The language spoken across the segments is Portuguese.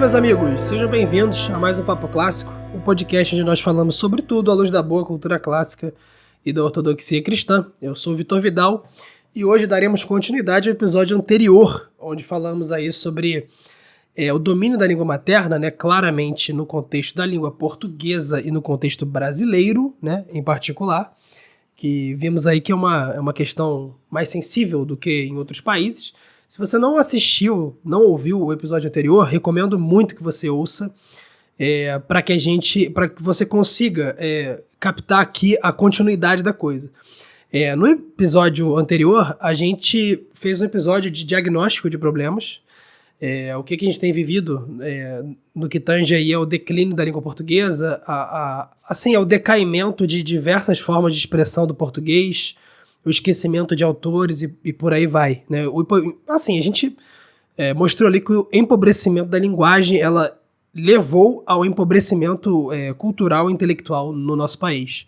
meus amigos, sejam bem-vindos a mais um Papo Clássico, um podcast onde nós falamos sobre tudo à luz da boa cultura clássica e da ortodoxia cristã. Eu sou o Vitor Vidal e hoje daremos continuidade ao episódio anterior, onde falamos aí sobre o domínio da língua materna, né, claramente no contexto da língua portuguesa e no contexto brasileiro, né, em particular, que vimos aí que é uma questão mais sensível do que em outros países. Se você não assistiu, não ouviu o episódio anterior, recomendo muito que você ouça, para que você consiga captar aqui a continuidade da coisa. No episódio anterior, a gente fez um episódio de diagnóstico de problemas, o que a gente tem vivido no que tange aí ao declínio da língua portuguesa, ao decaimento de diversas formas de expressão do português, o esquecimento de autores e por aí vai, né? A gente mostrou ali que o empobrecimento da linguagem, ela levou ao empobrecimento cultural e intelectual no nosso país.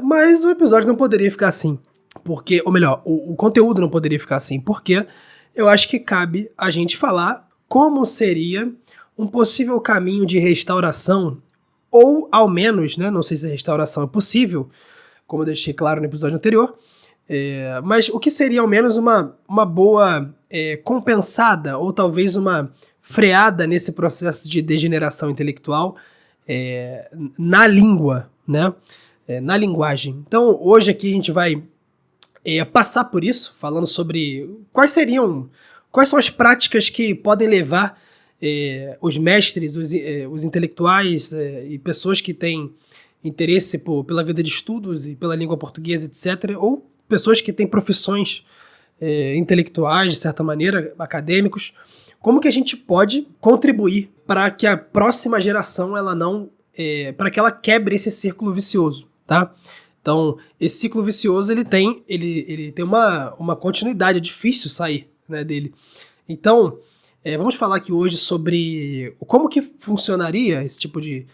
Mas o episódio não poderia ficar assim, porque, ou melhor, o conteúdo não poderia ficar assim, porque eu acho que cabe a gente falar como seria um possível caminho de restauração, ou ao menos, né, não sei se a restauração é possível, como eu deixei claro no episódio anterior, mas o que seria ao menos uma boa compensada, ou talvez uma freada nesse processo de degeneração intelectual na língua, né? Na linguagem. Então, hoje aqui a gente vai passar por isso, falando sobre quais são as práticas que podem levar os mestres, os intelectuais e pessoas que têm interesse pela vida de estudos e pela língua portuguesa, etc., ou pessoas que têm profissões intelectuais, de certa maneira, acadêmicos, como que a gente pode contribuir para que a próxima geração para que ela quebre esse círculo vicioso, tá? Então, esse ciclo vicioso ele tem uma continuidade, é difícil sair, né, dele. Então, vamos falar aqui hoje sobre como que funcionaria esse tipo de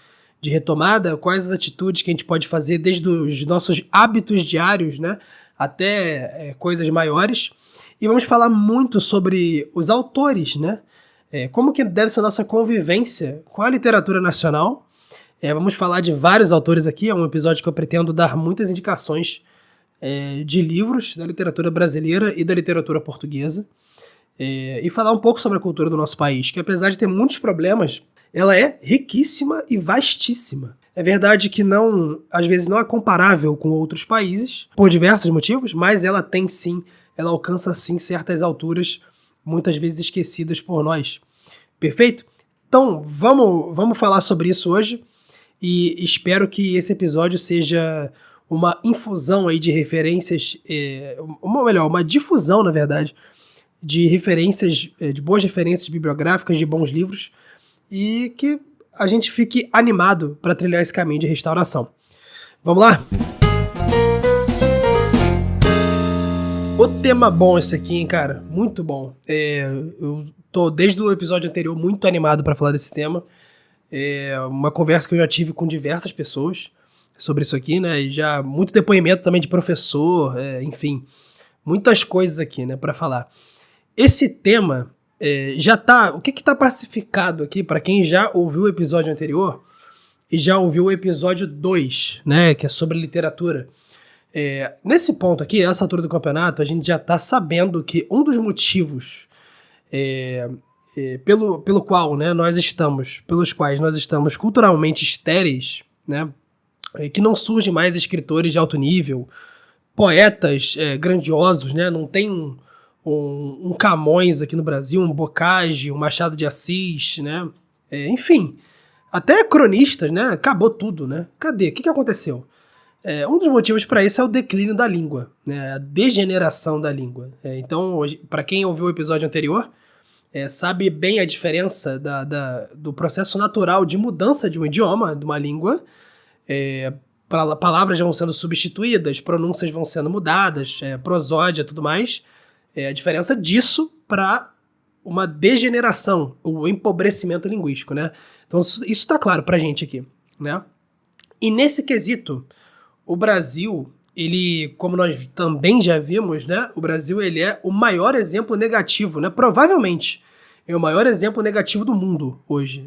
retomada, quais as atitudes que a gente pode fazer desde os nossos hábitos diários, né, até coisas maiores. E vamos falar muito sobre os autores, né, como que deve ser a nossa convivência com a literatura nacional. Vamos falar de vários autores aqui, é um episódio que eu pretendo dar muitas indicações de livros da literatura brasileira e da literatura portuguesa, e falar um pouco sobre a cultura do nosso país, que apesar de ter muitos problemas, ela é riquíssima e vastíssima. É verdade que às vezes não é comparável com outros países, por diversos motivos, mas ela alcança sim certas alturas, muitas vezes esquecidas por nós. Perfeito? Então, vamos falar sobre isso hoje, e espero que esse episódio seja uma infusão aí de referências, uma difusão, na verdade, de referências, de boas referências bibliográficas, de bons livros, e que a gente fique animado para trilhar esse caminho de restauração. Vamos lá? O tema bom esse aqui, hein, cara? Muito bom. Eu tô desde o episódio anterior muito animado para falar desse tema. Uma conversa que eu já tive com diversas pessoas sobre isso aqui, né? E já muito depoimento também de professor, enfim, muitas coisas aqui, né, para falar. Esse tema o que está pacificado aqui, para quem já ouviu o episódio anterior e já ouviu o episódio 2, né, que é sobre literatura. Nesse ponto aqui, essa altura do campeonato, a gente já está sabendo que um dos motivos pelos quais nós estamos culturalmente estéreis, né, que não surgem mais escritores de alto nível, poetas grandiosos, né, não tem um Camões aqui no Brasil, um Bocage, um Machado de Assis, né? Enfim, até cronistas, né? Acabou tudo, né? Cadê? O que aconteceu? Um dos motivos para isso é o declínio da língua, né? A degeneração da língua. Então, para quem ouviu o episódio anterior, sabe bem a diferença do processo natural de mudança de um idioma, de uma língua. Palavras vão sendo substituídas, pronúncias vão sendo mudadas, prosódia e tudo mais. A diferença disso para uma degeneração, o empobrecimento linguístico, né? Então isso está claro pra gente aqui, né? E nesse quesito, o Brasil, ele, como nós também já vimos, né? O Brasil, ele é o maior exemplo negativo, né? Provavelmente, é o maior exemplo negativo do mundo hoje.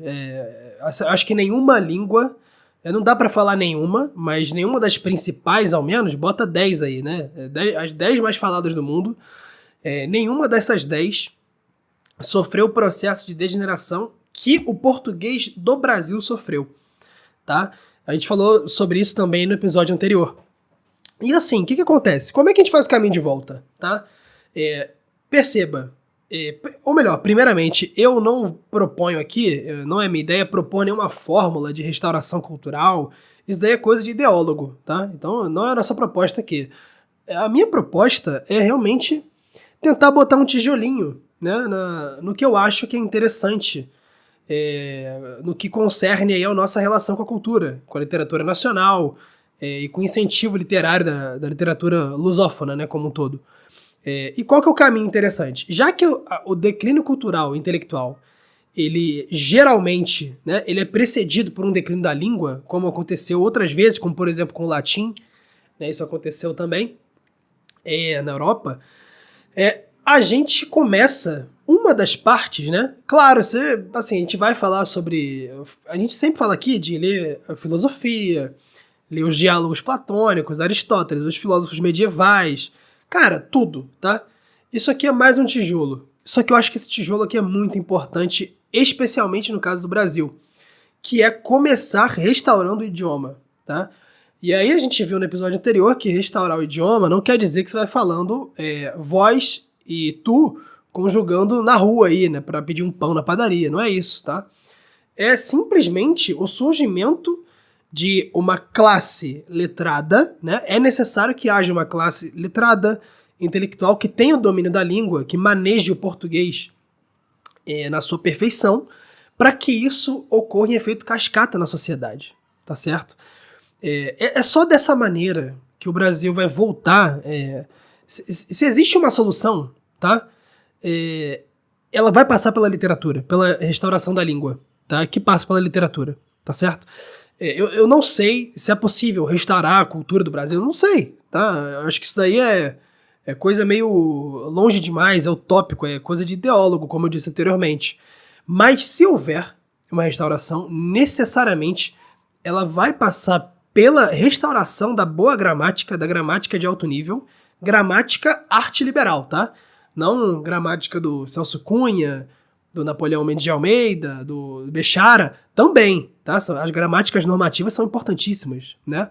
Acho que nenhuma língua, não dá para falar nenhuma, mas nenhuma das principais, ao menos, bota 10 aí, né? As 10 mais faladas do mundo, nenhuma dessas 10 sofreu o processo de degeneração que o português do Brasil sofreu, tá? A gente falou sobre isso também no episódio anterior. E assim, o que acontece? Como é que a gente faz o caminho de volta, tá? Perceba, ou melhor, primeiramente, eu não proponho aqui, não é minha ideia propor nenhuma fórmula de restauração cultural, isso daí é coisa de ideólogo, tá? Então não é a nossa proposta aqui. A minha proposta é realmente tentar botar um tijolinho, né, no que eu acho que é interessante, no que concerne aí a nossa relação com a cultura, com a literatura nacional, e com o incentivo literário da literatura lusófona, né, como um todo. E qual que é o caminho interessante? Já que o declínio cultural e intelectual, ele geralmente, né, ele é precedido por um declínio da língua, como aconteceu outras vezes, como por exemplo com o latim, né, isso aconteceu também na Europa, a gente começa, uma das partes, né? Claro, assim, a gente vai falar sobre... A gente sempre fala aqui de ler a filosofia, ler os diálogos platônicos, Aristóteles, os filósofos medievais, cara, tudo, tá? Isso aqui é mais um tijolo. Só que eu acho que esse tijolo aqui é muito importante, especialmente no caso do Brasil, que é começar restaurando o idioma, tá? E aí a gente viu no episódio anterior que restaurar o idioma não quer dizer que você vai falando vós e tu conjugando na rua aí, né, para pedir um pão na padaria, não é isso, tá? É simplesmente o surgimento de uma classe letrada, né? É necessário que haja uma classe letrada, intelectual, que tenha o domínio da língua, que maneje o português na sua perfeição, para que isso ocorra em efeito cascata na sociedade, tá certo? É só dessa maneira que o Brasil vai voltar. Se existe uma solução, tá? Ela vai passar pela literatura, pela restauração da língua, tá? Que passa pela literatura, tá certo? Eu não sei se é possível restaurar a cultura do Brasil, eu não sei, tá? Eu acho que isso daí é coisa meio longe demais, é utópico, é coisa de ideólogo, como eu disse anteriormente. Mas se houver uma restauração, necessariamente ela vai passar pela restauração da boa gramática, da gramática de alto nível, gramática arte liberal, tá? Não gramática do Celso Cunha, do Napoleão Mendes de Almeida, do Bechara, também, tá? As gramáticas normativas são importantíssimas, né?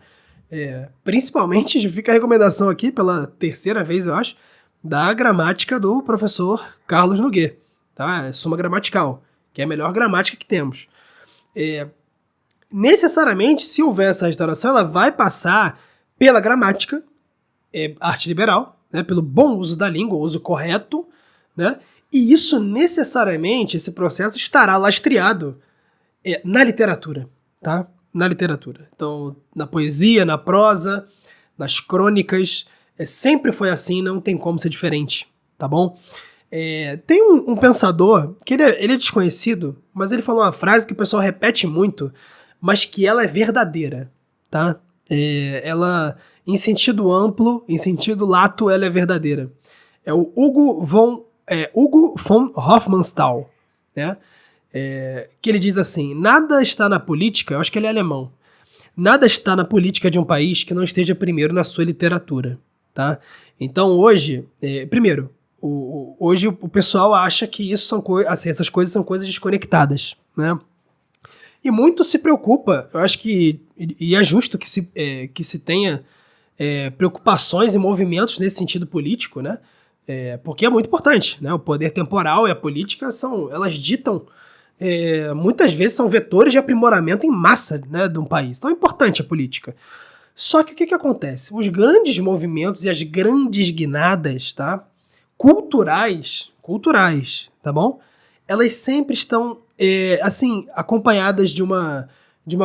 Principalmente, fica a recomendação aqui, pela terceira vez, eu acho, da gramática do professor Carlos Noguet, tá? Suma Gramatical, que é a melhor gramática que temos. Necessariamente, se houver essa restauração, ela vai passar pela gramática, arte liberal, né? Pelo bom uso da língua, o uso correto, né? E isso necessariamente, esse processo estará lastreado na literatura, tá? Na literatura. Então, na poesia, na prosa, nas crônicas, sempre foi assim, não tem como ser diferente, tá bom? Tem um pensador, que ele é desconhecido, mas ele falou uma frase que o pessoal repete muito, mas que ela é verdadeira, tá? Ela, em sentido amplo, em sentido lato, ela é verdadeira. É o Hugo von Hofmannsthal, né? Que ele diz assim: nada está na política, eu acho que ele é alemão, nada está na política de um país que não esteja primeiro na sua literatura, tá? Então hoje, primeiro, hoje o pessoal acha que isso assim, essas coisas são coisas desconectadas, né? E muito se preocupa, eu acho que, e é justo que se tenha preocupações e movimentos nesse sentido político, né? Porque é muito importante, né? O poder temporal e a política elas ditam, muitas vezes são vetores de aprimoramento em massa, né, de um país. Então é importante a política. Só que o que acontece? Os grandes movimentos e as grandes guinadas, tá? Culturais, tá bom? Elas sempre estão, assim, acompanhadas de uma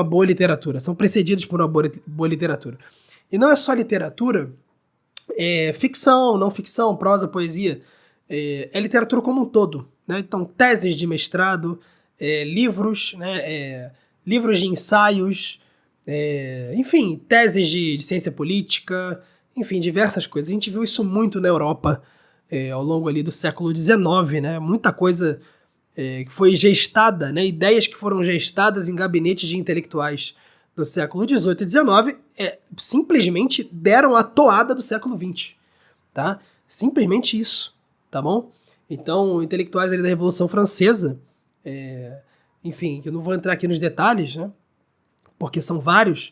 boa literatura, são precedidas por uma boa literatura. E não é só literatura, ficção, não ficção, prosa, poesia, é literatura como um todo, né? Então, teses de mestrado, livros, né? Livros de ensaios, enfim, teses de ciência política, enfim, diversas coisas. A gente viu isso muito na Europa ao longo ali do século XIX, né? Muita coisa que foi gestada, né, ideias que foram gestadas em gabinetes de intelectuais do século XVIII e XIX, simplesmente deram a toada do século XX, tá? Simplesmente isso, tá bom? Então, intelectuais ali da Revolução Francesa, enfim, eu não vou entrar aqui nos detalhes, né, porque são vários,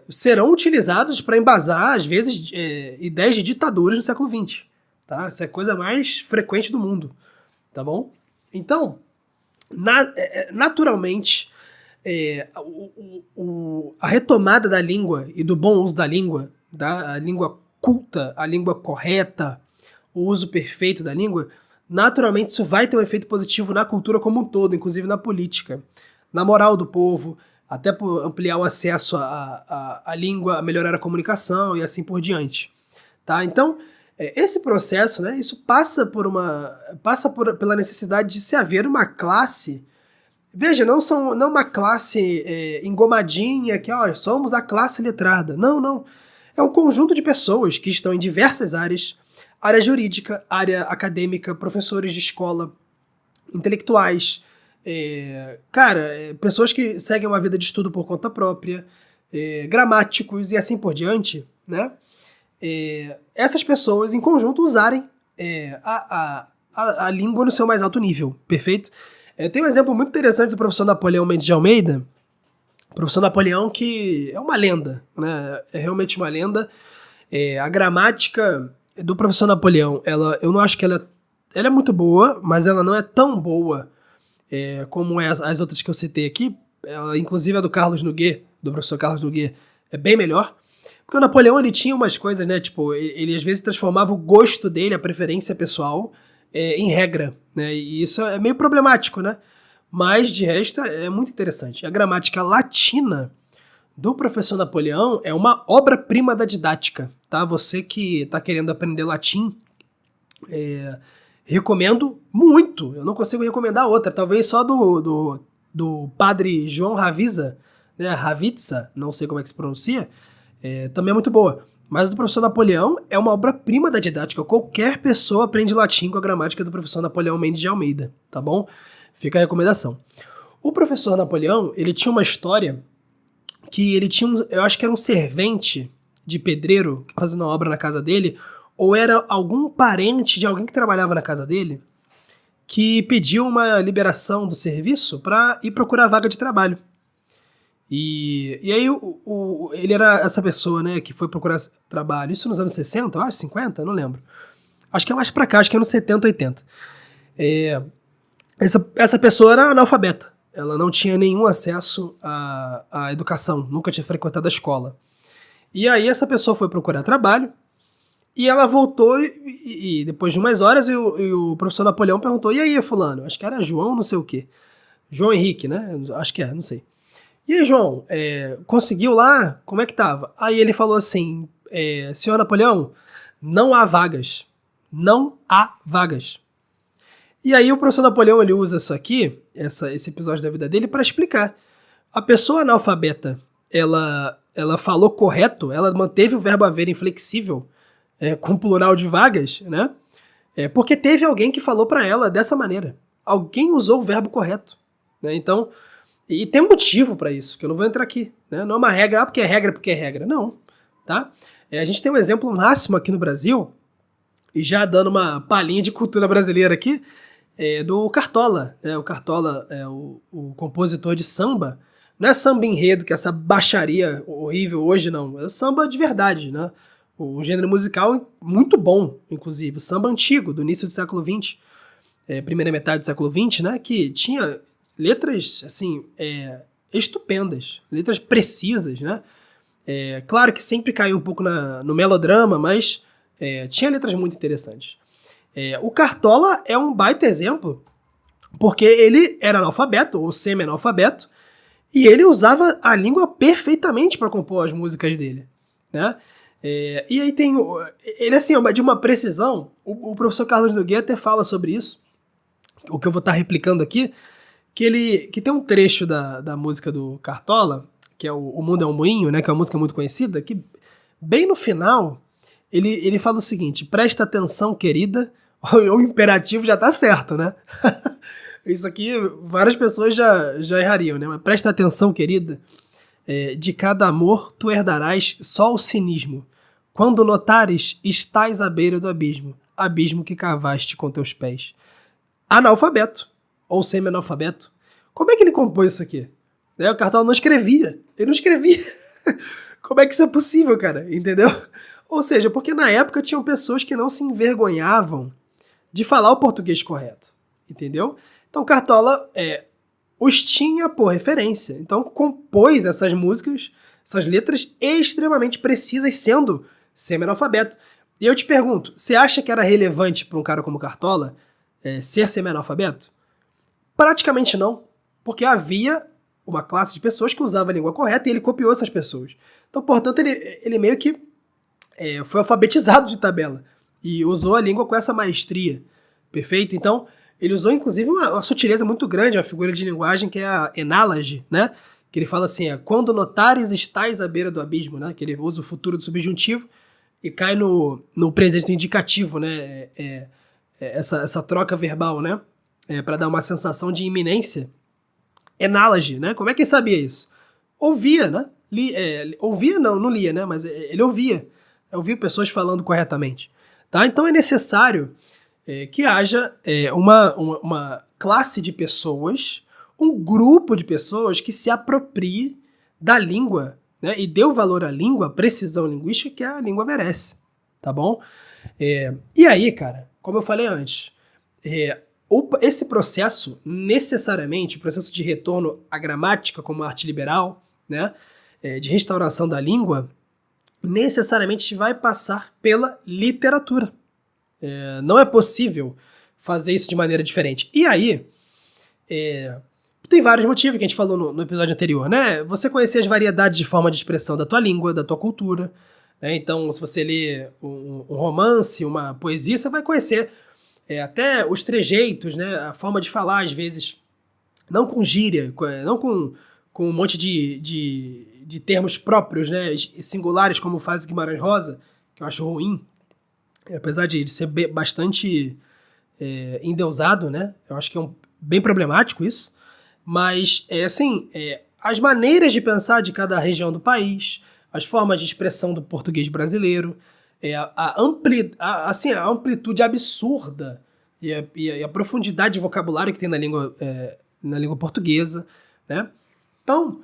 serão utilizados para embasar, às vezes, ideias de ditaduras no século XX, tá? Essa é a coisa mais frequente do mundo, tá bom? Então, naturalmente, a retomada da língua e do bom uso da língua, a língua culta, a língua correta, o uso perfeito da língua, naturalmente isso vai ter um efeito positivo na cultura como um todo, inclusive na política, na moral do povo, até por ampliar o acesso à língua, melhorar a comunicação e assim por diante. Tá? Então, esse processo, né, isso passa pela necessidade de se haver uma classe. Veja, não uma classe engomadinha, que somos a classe letrada. Não. É um conjunto de pessoas que estão em diversas áreas, área jurídica, área acadêmica, professores de escola, intelectuais, pessoas que seguem uma vida de estudo por conta própria, gramáticos e assim por diante, né? Essas pessoas em conjunto usarem a língua no seu mais alto nível, perfeito? Tem um exemplo muito interessante do professor Napoleão Mendes de Almeida, professor Napoleão que é uma lenda, né? É realmente uma lenda. A gramática do professor Napoleão, eu não acho que ela é muito boa, mas ela não é tão boa como as outras que eu citei aqui. Ela, inclusive a do Carlos Noguet, do professor Carlos Noguet, é bem melhor. Porque o Napoleão, ele tinha umas coisas, né, tipo, ele às vezes transformava o gosto dele, a preferência pessoal, em regra, né, e isso é meio problemático, né, mas de resto é muito interessante. A gramática latina do professor Napoleão é uma obra-prima da didática, tá? Você que está querendo aprender latim, recomendo muito, eu não consigo recomendar outra, talvez só do padre João Ravizza, né, Ravizza, não sei como é que se pronuncia, também é muito boa. Mas do professor Napoleão é uma obra-prima da didática. Qualquer pessoa aprende latim com a gramática do professor Napoleão Mendes de Almeida, tá bom? Fica a recomendação. O professor Napoleão, ele tinha uma história que ele tinha, eu acho que era um servente de pedreiro fazendo uma obra na casa dele, ou era algum parente de alguém que trabalhava na casa dele, que pediu uma liberação do serviço para ir procurar vaga de trabalho. E aí ele era essa pessoa, né, que foi procurar trabalho, isso nos anos 60, eu acho, 50, não lembro. Acho que é mais pra cá, acho que é nos 70, 80. Essa pessoa era analfabeta, ela não tinha nenhum acesso à educação, nunca tinha frequentado a escola. E aí essa pessoa foi procurar trabalho, e ela voltou, e depois de umas horas, o professor Napoleão perguntou, e aí, fulano? Acho que era João, não sei o quê. João Henrique, né? Acho que não sei. E aí, João, conseguiu lá? Como é que tava? Aí ele falou assim, senhor Napoleão, não há vagas. Não há vagas. E aí o professor Napoleão, ele usa isso aqui, esse episódio da vida dele, para explicar. A pessoa analfabeta, ela falou correto, ela manteve o verbo haver inflexível, com plural de vagas, né? Porque teve alguém que falou para ela dessa maneira. Alguém usou o verbo correto, né? Então, e tem um motivo para isso, que eu não vou entrar aqui, né? Não é uma regra, porque é regra. Não, tá? A gente tem um exemplo máximo aqui no Brasil, e já dando uma palhinha de cultura brasileira aqui, do Cartola. O Cartola é o compositor de samba. Não é samba enredo, que é essa baixaria horrível hoje, não. É samba de verdade, né? O gênero musical muito bom, inclusive. O samba antigo, do início do século XX, primeira metade do século XX, né? Que tinha letras, assim, estupendas, letras precisas, né? Claro que sempre caiu um pouco no melodrama, mas tinha letras muito interessantes. O Cartola é um baita exemplo, porque ele era analfabeto, ou semi-analfabeto, e ele usava a língua perfeitamente para compor as músicas dele, né? E aí tem ele, assim, de uma precisão, o professor Carlos Noguet até fala sobre isso, o que eu vou estar replicando aqui, que tem um trecho da música do Cartola, que é o Mundo é um Moinho, né, que é uma música muito conhecida, que bem no final ele fala o seguinte: presta atenção, querida. O imperativo já tá certo, né? Isso aqui, várias pessoas já errariam, né? Mas presta atenção, querida. De cada amor tu herdarás só o cinismo. Quando notares, estás à beira do abismo. Abismo que cavaste com teus pés. Analfabeto. Ou semi-analfabeto. Como é que ele compôs isso aqui? O Cartola não escrevia. Ele não escrevia. Como é que isso é possível, cara? Entendeu? Ou seja, porque na época tinham pessoas que não se envergonhavam de falar o português correto. Entendeu? Então Cartola os tinha por referência. Então compôs essas músicas, essas letras extremamente precisas, sendo semi-analfabeto. E eu te pergunto, você acha que era relevante para um cara como Cartola ser semi-analfabeto? Praticamente não, porque havia uma classe de pessoas que usava a língua correta e ele copiou essas pessoas. Então, portanto, ele meio que foi alfabetizado de tabela e usou a língua com essa maestria. Perfeito? Então, ele usou, inclusive, uma sutileza muito grande, uma figura de linguagem que é a enáloge, né? Que ele fala assim, quando notares estás à beira do abismo, né? Que ele usa o futuro do subjuntivo e cai no presente indicativo, né? Essa troca verbal, né? Para dar uma sensação de iminência. Enáloge, né? Como é que ele sabia isso? Ouvia, né? Ouvia, não lia, né? Mas ele ouvia. Ouvia pessoas falando corretamente. Tá? Então é necessário que haja uma classe de pessoas, um grupo de pessoas que se aproprie da língua, né, e dê o valor à língua, a precisão linguística que a língua merece, tá bom? E aí, cara, como eu falei antes, esse processo, necessariamente, o processo de retorno à gramática como arte liberal, né, de restauração da língua, necessariamente vai passar pela literatura. Não é possível fazer isso de maneira diferente. E aí, tem vários motivos que a gente falou no episódio anterior, né? Você conhecer as variedades de forma de expressão da tua língua, da tua cultura, né? Então, se você lê um romance, uma poesia, você vai conhecer até os trejeitos, né? A forma de falar, às vezes, não com gíria, não com um monte de termos próprios, né? Singulares, como faz o Guimarães Rosa, que eu acho ruim, apesar de ser bastante endeusado, né? Eu acho que é bem problemático isso. Mas, as maneiras de pensar de cada região do país, as formas de expressão do português brasileiro, a amplitude absurda e a profundidade de vocabulário que tem na língua portuguesa, né? Então,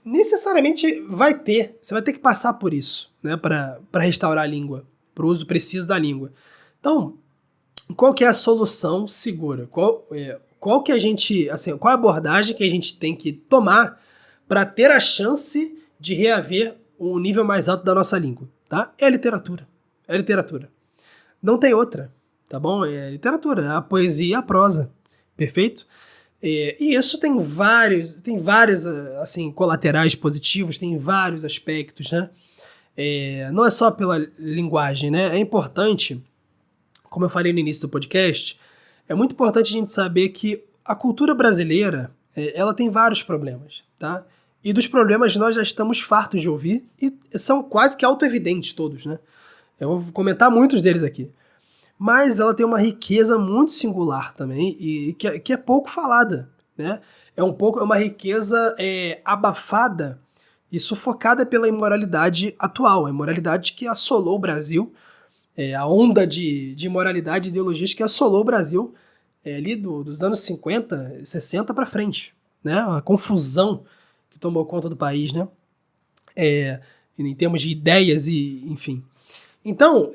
necessariamente você vai ter que passar por isso, né? Para restaurar a língua, para o uso preciso da língua. Então, qual que é a solução segura? Qual a abordagem que a gente tem que tomar para ter a chance de reaver um nível mais alto da nossa língua, tá? É a literatura. É a literatura. Não tem outra, tá bom? É a literatura, a poesia e a prosa, perfeito? E isso tem vários assim, colaterais positivos, tem vários aspectos, né? Não é só pela linguagem, né? É importante, como eu falei no início do podcast, é muito importante a gente saber que a cultura brasileira, ela tem vários problemas, tá? E dos problemas nós já estamos fartos de ouvir e são quase que autoevidentes todos, né? Eu vou comentar muitos deles aqui. Mas ela tem uma riqueza muito singular também e que é pouco falada, né? É uma riqueza abafada e sufocada pela imoralidade atual, a imoralidade que assolou o Brasil, a onda de imoralidade e ideologias que assolou o Brasil ali dos anos 50, 60 para frente, né? A confusão que tomou conta do país, né? Em termos de ideias e, enfim. Então,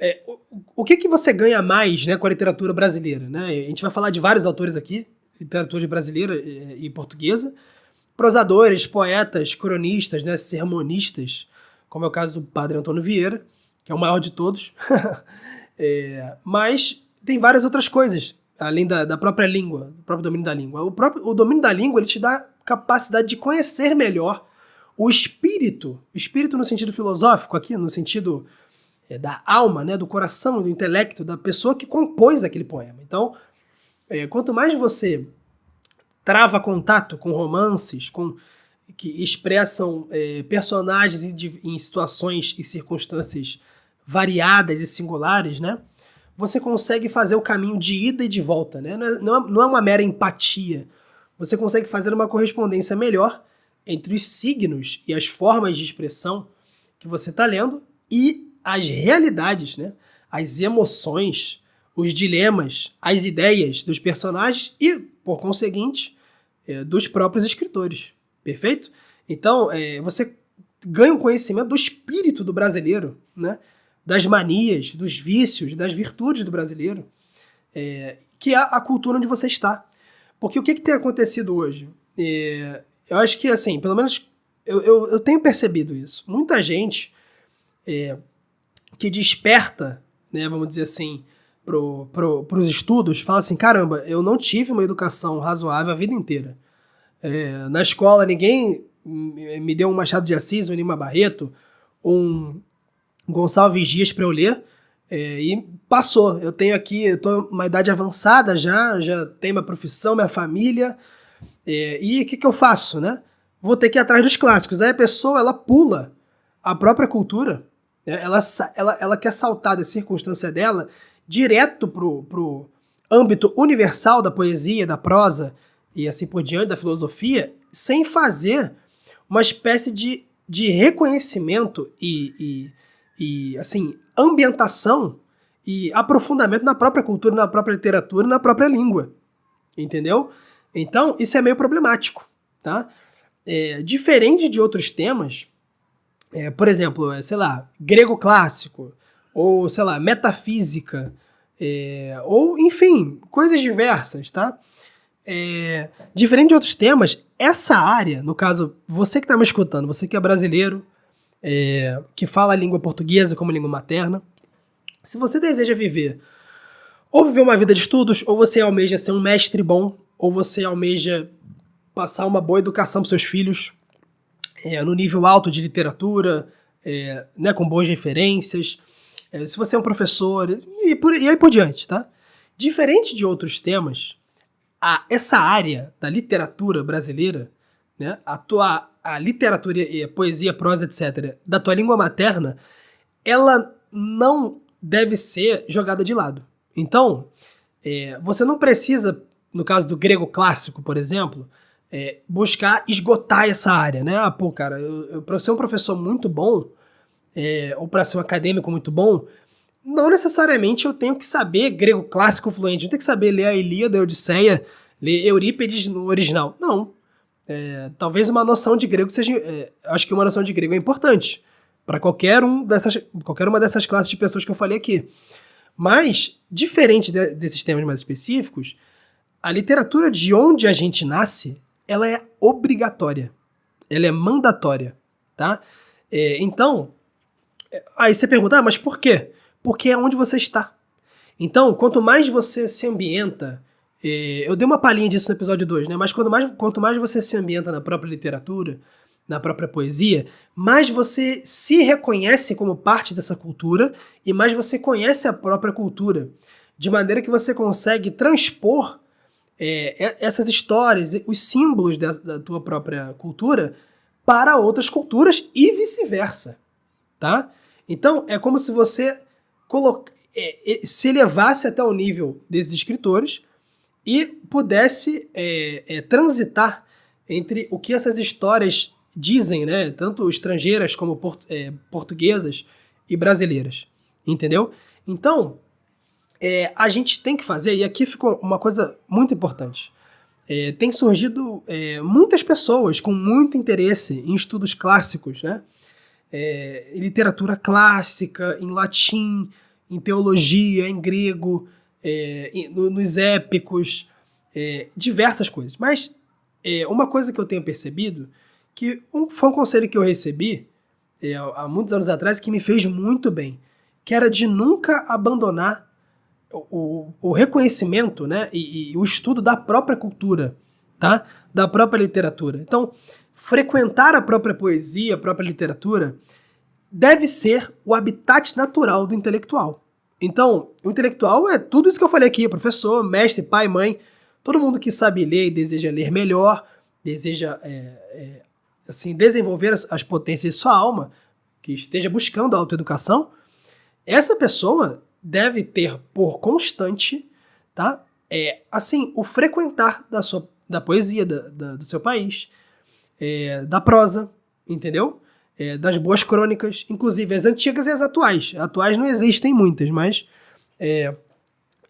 o que você ganha mais, né, com a literatura brasileira, né? A gente vai falar de vários autores aqui, literatura brasileira e portuguesa, prosadores, poetas, cronistas, né, sermonistas, como é o caso do Padre Antônio Vieira, que é o maior de todos. Mas tem várias outras coisas, além da própria língua, do próprio domínio da língua. O domínio da língua ele te dá capacidade de conhecer melhor o espírito no sentido filosófico, aqui no sentido da alma, né, do coração, do intelecto, da pessoa que compôs aquele poema. Então, quanto mais você trava contato com romances, que expressam personagens em situações e circunstâncias variadas e singulares, né, você consegue fazer o caminho de ida e de volta, né? Não é uma mera empatia. Você consegue fazer uma correspondência melhor entre os signos e as formas de expressão que você está lendo e as realidades, né? As emoções, os dilemas, as ideias dos personagens e, por conseguinte, dos próprios escritores. Perfeito? Então, você ganha um conhecimento do espírito do brasileiro, né? Das manias, dos vícios, das virtudes do brasileiro, que é a cultura onde você está. Porque o que tem acontecido hoje? Eu acho que, assim, pelo menos eu tenho percebido isso. Muita gente que desperta, né, vamos dizer assim, pros estudos, fala assim, caramba, eu não tive uma educação razoável a vida inteira. Na escola, ninguém me deu um Machado de Assis, um Lima Barreto, um Gonçalves Dias para eu ler, e passou. Eu tenho aqui, eu tô uma idade avançada já tenho minha profissão, minha família, e o que eu faço, né? Vou ter que ir atrás dos clássicos. Aí a pessoa, ela pula a própria cultura, né? Ela quer saltar da circunstância dela direto pro âmbito universal da poesia, da prosa e assim por diante, da filosofia, sem fazer uma espécie de reconhecimento e assim, ambientação e aprofundamento na própria cultura, na própria literatura, na própria língua. Entendeu? Então, isso é meio problemático, tá? Diferente de outros temas, por exemplo, sei lá, grego clássico, ou, sei lá, metafísica, ou, enfim, coisas diversas, tá? Diferente de outros temas, essa área, no caso, você que está me escutando, você que é brasileiro, que fala a língua portuguesa como língua materna, se você deseja viver uma vida de estudos, ou você almeja ser um mestre bom, ou você almeja passar uma boa educação para seus filhos, no nível alto de literatura, né, com boas referências, se você é um professor, e aí por diante, tá? Diferente de outros temas, essa área da literatura brasileira, né, a literatura e a poesia, prosa, etc., da tua língua materna, ela não deve ser jogada de lado. Então, você não precisa, no caso do grego clássico, por exemplo, buscar esgotar essa área, né? Pô, cara, para ser um professor muito bom, ou para ser um acadêmico muito bom, não necessariamente eu tenho que saber grego clássico fluente, eu tenho que saber ler a Ilíada, a Odisseia, ler Eurípides no original. Não. Talvez uma noção de grego seja... acho que uma noção de grego é importante para qualquer uma dessas classes de pessoas que eu falei aqui. Mas, diferente desses temas mais específicos, a literatura de onde a gente nasce, ela é obrigatória. Ela é mandatória, tá? Então, aí você pergunta, mas por quê? Porque é onde você está. Então, quanto mais você se ambienta, eu dei uma palhinha disso no episódio 2, né? Mas quanto mais você se ambienta na própria literatura, na própria poesia, mais você se reconhece como parte dessa cultura e mais você conhece a própria cultura, de maneira que você consegue transpor essas histórias, os símbolos da tua própria cultura para outras culturas e vice-versa, tá? Então, é como se você se elevasse até o nível desses escritores e pudesse transitar entre o que essas histórias dizem, né, tanto estrangeiras como portuguesas e brasileiras, entendeu? Então, a gente tem que fazer, e aqui ficou uma coisa muito importante, tem surgido muitas pessoas com muito interesse em estudos clássicos, né, em literatura clássica, em latim, em teologia, em grego, nos épicos, diversas coisas. Mas uma coisa que eu tenho percebido, que foi um conselho que eu recebi há muitos anos atrás, que me fez muito bem, que era de nunca abandonar o reconhecimento, né, e o estudo da própria cultura, tá? Da própria literatura. Então, frequentar a própria poesia, a própria literatura, deve ser o habitat natural do intelectual. Então, o intelectual é tudo isso que eu falei aqui, professor, mestre, pai, mãe, todo mundo que sabe ler e deseja ler melhor, deseja assim, desenvolver as potências de sua alma, que esteja buscando a autoeducação, essa pessoa deve ter por constante, tá? Assim, o frequentar da poesia do seu país, da prosa, entendeu? Das boas crônicas, inclusive as antigas e as atuais. Atuais não existem muitas, mas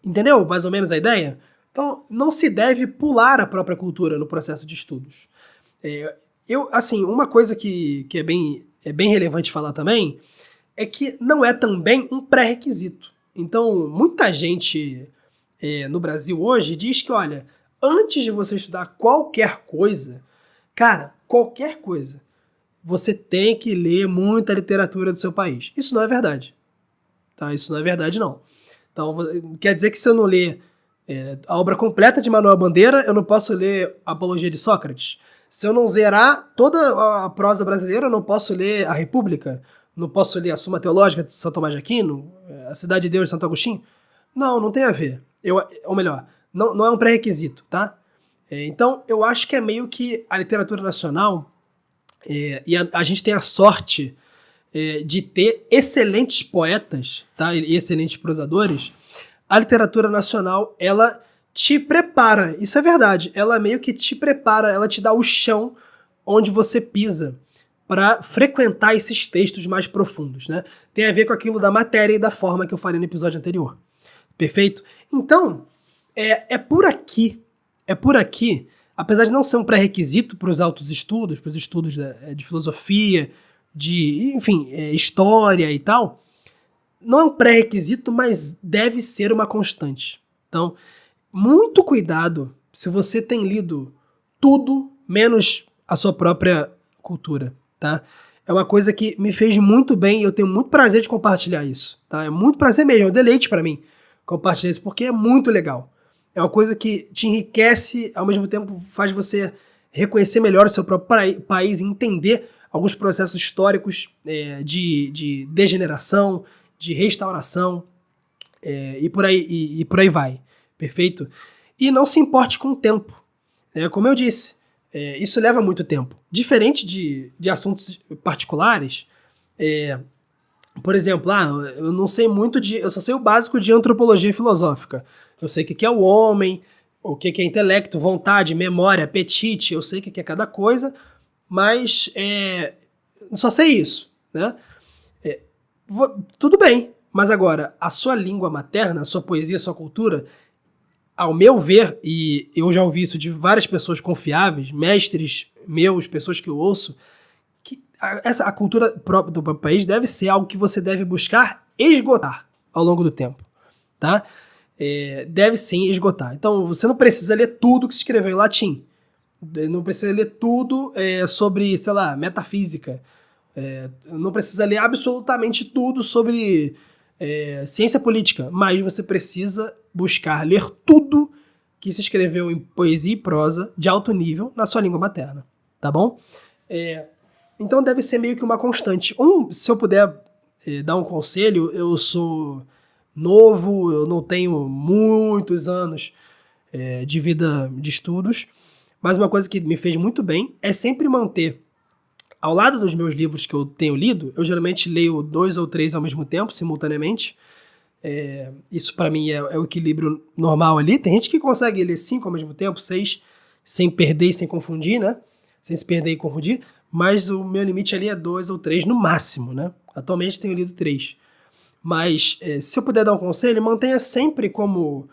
entendeu mais ou menos a ideia? Então, não se deve pular a própria cultura no processo de estudos. Assim, uma coisa que é bem relevante falar também é que não é também um pré-requisito. Então, muita gente no Brasil hoje diz que, olha, antes de você estudar qualquer coisa, cara, qualquer coisa, você tem que ler muita literatura do seu país. Isso não é verdade. Tá? Isso não é verdade, não. Então, quer dizer que se eu não ler a obra completa de Manuel Bandeira, eu não posso ler a Apologia de Sócrates? Se eu não zerar toda a prosa brasileira, eu não posso ler a República? Não posso ler a Suma Teológica de São Tomás de Aquino? A Cidade de Deus de Santo Agostinho? Não, não tem a ver. Ou melhor, não é um pré-requisito, tá? Então, eu acho que é meio que a literatura nacional, e a gente tem a sorte de ter excelentes poetas, tá? E excelentes prosadores. A literatura nacional, ela te prepara, isso é verdade, ela meio que te prepara, ela te dá o chão onde você pisa para frequentar esses textos mais profundos, né? Tem a ver com aquilo da matéria e da forma que eu falei no episódio anterior. Perfeito? Então, é por aqui, apesar de não ser um pré-requisito para os altos estudos, para os estudos de filosofia, enfim, história e tal, não é um pré-requisito, mas deve ser uma constante. Então, muito cuidado se você tem lido tudo menos a sua própria cultura, tá? É uma coisa que me fez muito bem e eu tenho muito prazer de compartilhar isso, tá? É muito prazer mesmo, é um deleite para mim compartilhar isso, porque é muito legal. É uma coisa que te enriquece, ao mesmo tempo faz você reconhecer melhor o seu próprio país e entender alguns processos históricos de degeneração, de restauração, e por aí vai. Perfeito? E não se importe com o tempo. Como eu disse, isso leva muito tempo. Diferente de assuntos particulares, por exemplo, eu não sei muito eu só sei o básico de antropologia filosófica. Eu sei o que é o homem, o que é intelecto, vontade, memória, apetite, eu sei o que é cada coisa, mas só sei isso, né? Tudo bem, mas agora, a sua língua materna, a sua poesia, a sua cultura, ao meu ver, e eu já ouvi isso de várias pessoas confiáveis, mestres meus, pessoas que eu ouço, que a cultura própria do país deve ser algo que você deve buscar esgotar ao longo do tempo, tá? Deve sim esgotar. Então, você não precisa ler tudo que se escreveu em latim, não precisa ler tudo sobre, sei lá, metafísica, não precisa ler absolutamente tudo sobre ciência política, mas você precisa buscar ler tudo que se escreveu em poesia e prosa de alto nível na sua língua materna, tá bom? Então deve ser meio que uma constante. Se eu puder dar um conselho, eu sou novo, eu não tenho muitos anos de vida de estudos, mas uma coisa que me fez muito bem é sempre manter, ao lado dos meus livros que eu tenho lido, eu geralmente leio 2 ou 3 ao mesmo tempo, simultaneamente. Isso para mim é o equilíbrio normal ali. Tem gente que consegue ler 5 ao mesmo tempo, 6, sem perder e sem confundir, né? Sem se perder e confundir. Mas o meu limite ali é 2 ou 3 no máximo, né? Atualmente tenho lido 3. Mas se eu puder dar um conselho, mantenha sempre como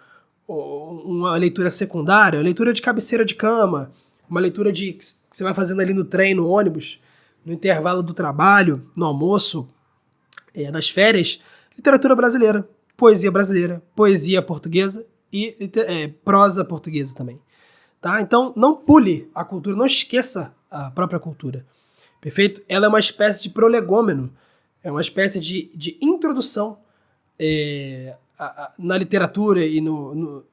uma leitura secundária, uma leitura de cabeceira de cama, uma leitura que você vai fazendo ali no trem, no ônibus, no intervalo do trabalho, no almoço, nas férias, literatura brasileira, poesia portuguesa e prosa portuguesa também. Tá? Então, não pule a cultura, não esqueça a própria cultura. Perfeito? Ela é uma espécie de prolegômeno, é uma espécie de introdução na literatura e no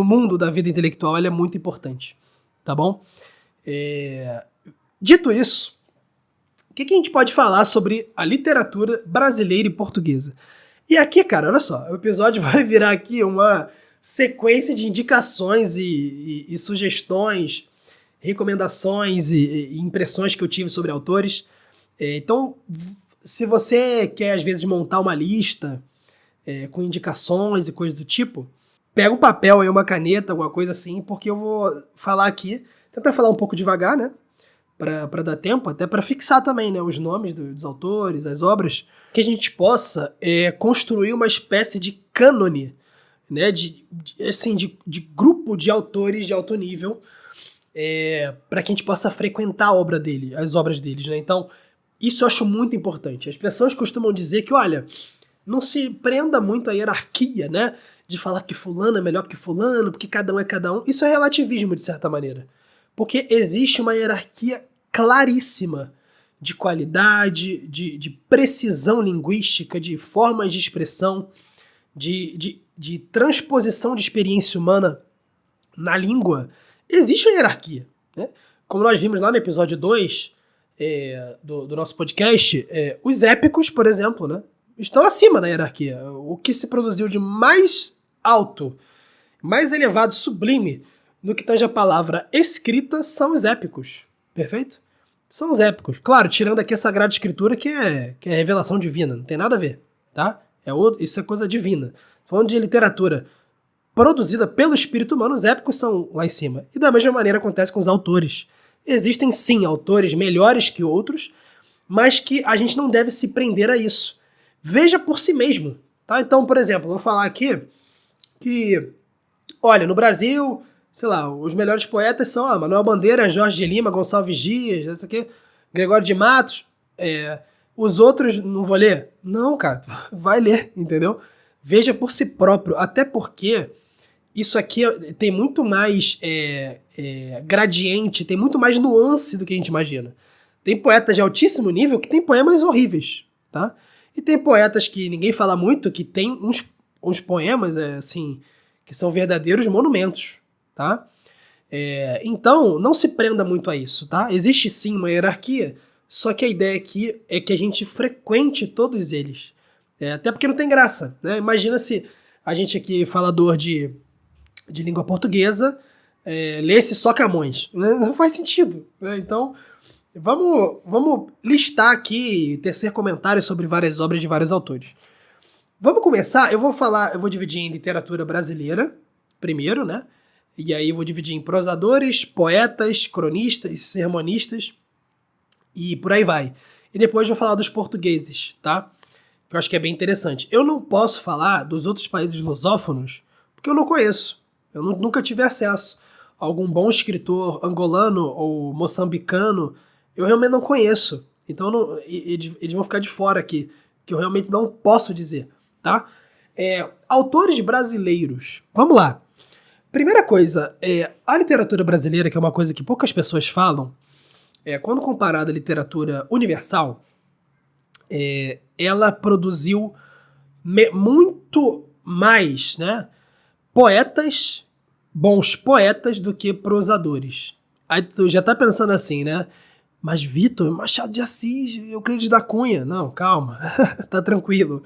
mundo da vida intelectual. Ela é muito importante. Tá bom? Dito isso, o que a gente pode falar sobre a literatura brasileira e portuguesa? E aqui, cara, olha só, o episódio vai virar aqui uma sequência de indicações e sugestões, recomendações e impressões que eu tive sobre autores. Então, se você quer, às vezes, montar uma lista com indicações e coisas do tipo, pega um papel e uma caneta, alguma coisa assim, porque eu vou falar aqui, tentar falar um pouco devagar, né? Para dar tempo, até para fixar também, né, os nomes dos autores, as obras, que a gente possa construir uma espécie de cânone, né, de grupo de autores de alto nível, para que a gente possa frequentar a obra dele, as obras deles, né? Então, isso eu acho muito importante. As pessoas costumam dizer que, olha, não se prenda muito à hierarquia, né, de falar que fulano é melhor que fulano, porque cada um é cada um. Isso é relativismo, de certa maneira. Porque existe uma hierarquia claríssima de qualidade, de precisão linguística, de formas de expressão, de transposição de experiência humana na língua. Existe uma hierarquia, né? Como nós vimos lá no episódio 2 do nosso podcast, os épicos, por exemplo, né, estão acima da hierarquia. O que se produziu de mais alto, mais elevado, sublime, no que tange a palavra escrita, são os épicos. Perfeito? São os épicos. Claro, tirando aqui a Sagrada Escritura, que é revelação divina, não tem nada a ver, tá? Isso é coisa divina. Falando de literatura produzida pelo espírito humano, os épicos são lá em cima. E da mesma maneira acontece com os autores. Existem sim autores melhores que outros, mas que a gente não deve se prender a isso. Veja por si mesmo, tá? Então, por exemplo, vou falar aqui que, olha, no Brasil, sei lá, os melhores poetas são Manuel Bandeira, Jorge de Lima, Gonçalves Dias, isso aqui, Gregório de Matos. Os outros não vou ler? Não, cara, vai ler, entendeu? Veja por si próprio, até porque isso aqui tem muito mais gradiente, tem muito mais nuance do que a gente imagina. Tem poetas de altíssimo nível que tem poemas horríveis, tá? E tem poetas que ninguém fala muito, que tem uns poemas, assim, que são verdadeiros monumentos, tá? Então, não se prenda muito a isso, tá? Existe sim uma hierarquia, só que a ideia aqui é que a gente frequente todos eles. Até porque não tem graça, né? Imagina se a gente aqui, falador de língua portuguesa, lesse só Camões. Não faz sentido, né? Então, vamos listar aqui, tecer comentários sobre várias obras de vários autores. Vamos começar, eu vou dividir em literatura brasileira, primeiro, né? E aí eu vou dividir em prosadores, poetas, cronistas, sermonistas, e por aí vai. E depois vou falar dos portugueses, tá? Que eu acho que é bem interessante. Eu não posso falar dos outros países lusófonos, porque eu não conheço. Eu nunca tive acesso a algum bom escritor angolano ou moçambicano. Eu realmente não conheço. Então eles vão ficar de fora aqui, que eu realmente não posso dizer, tá? Autores brasileiros. Vamos lá. Primeira coisa, a literatura brasileira, que é uma coisa que poucas pessoas falam, quando comparada à literatura universal, ela produziu muito mais, né, bons poetas do que prosadores. Aí tu já tá pensando assim, né? Mas Vitor, Machado de Assis, Euclides da Cunha. Não, calma, tá tranquilo.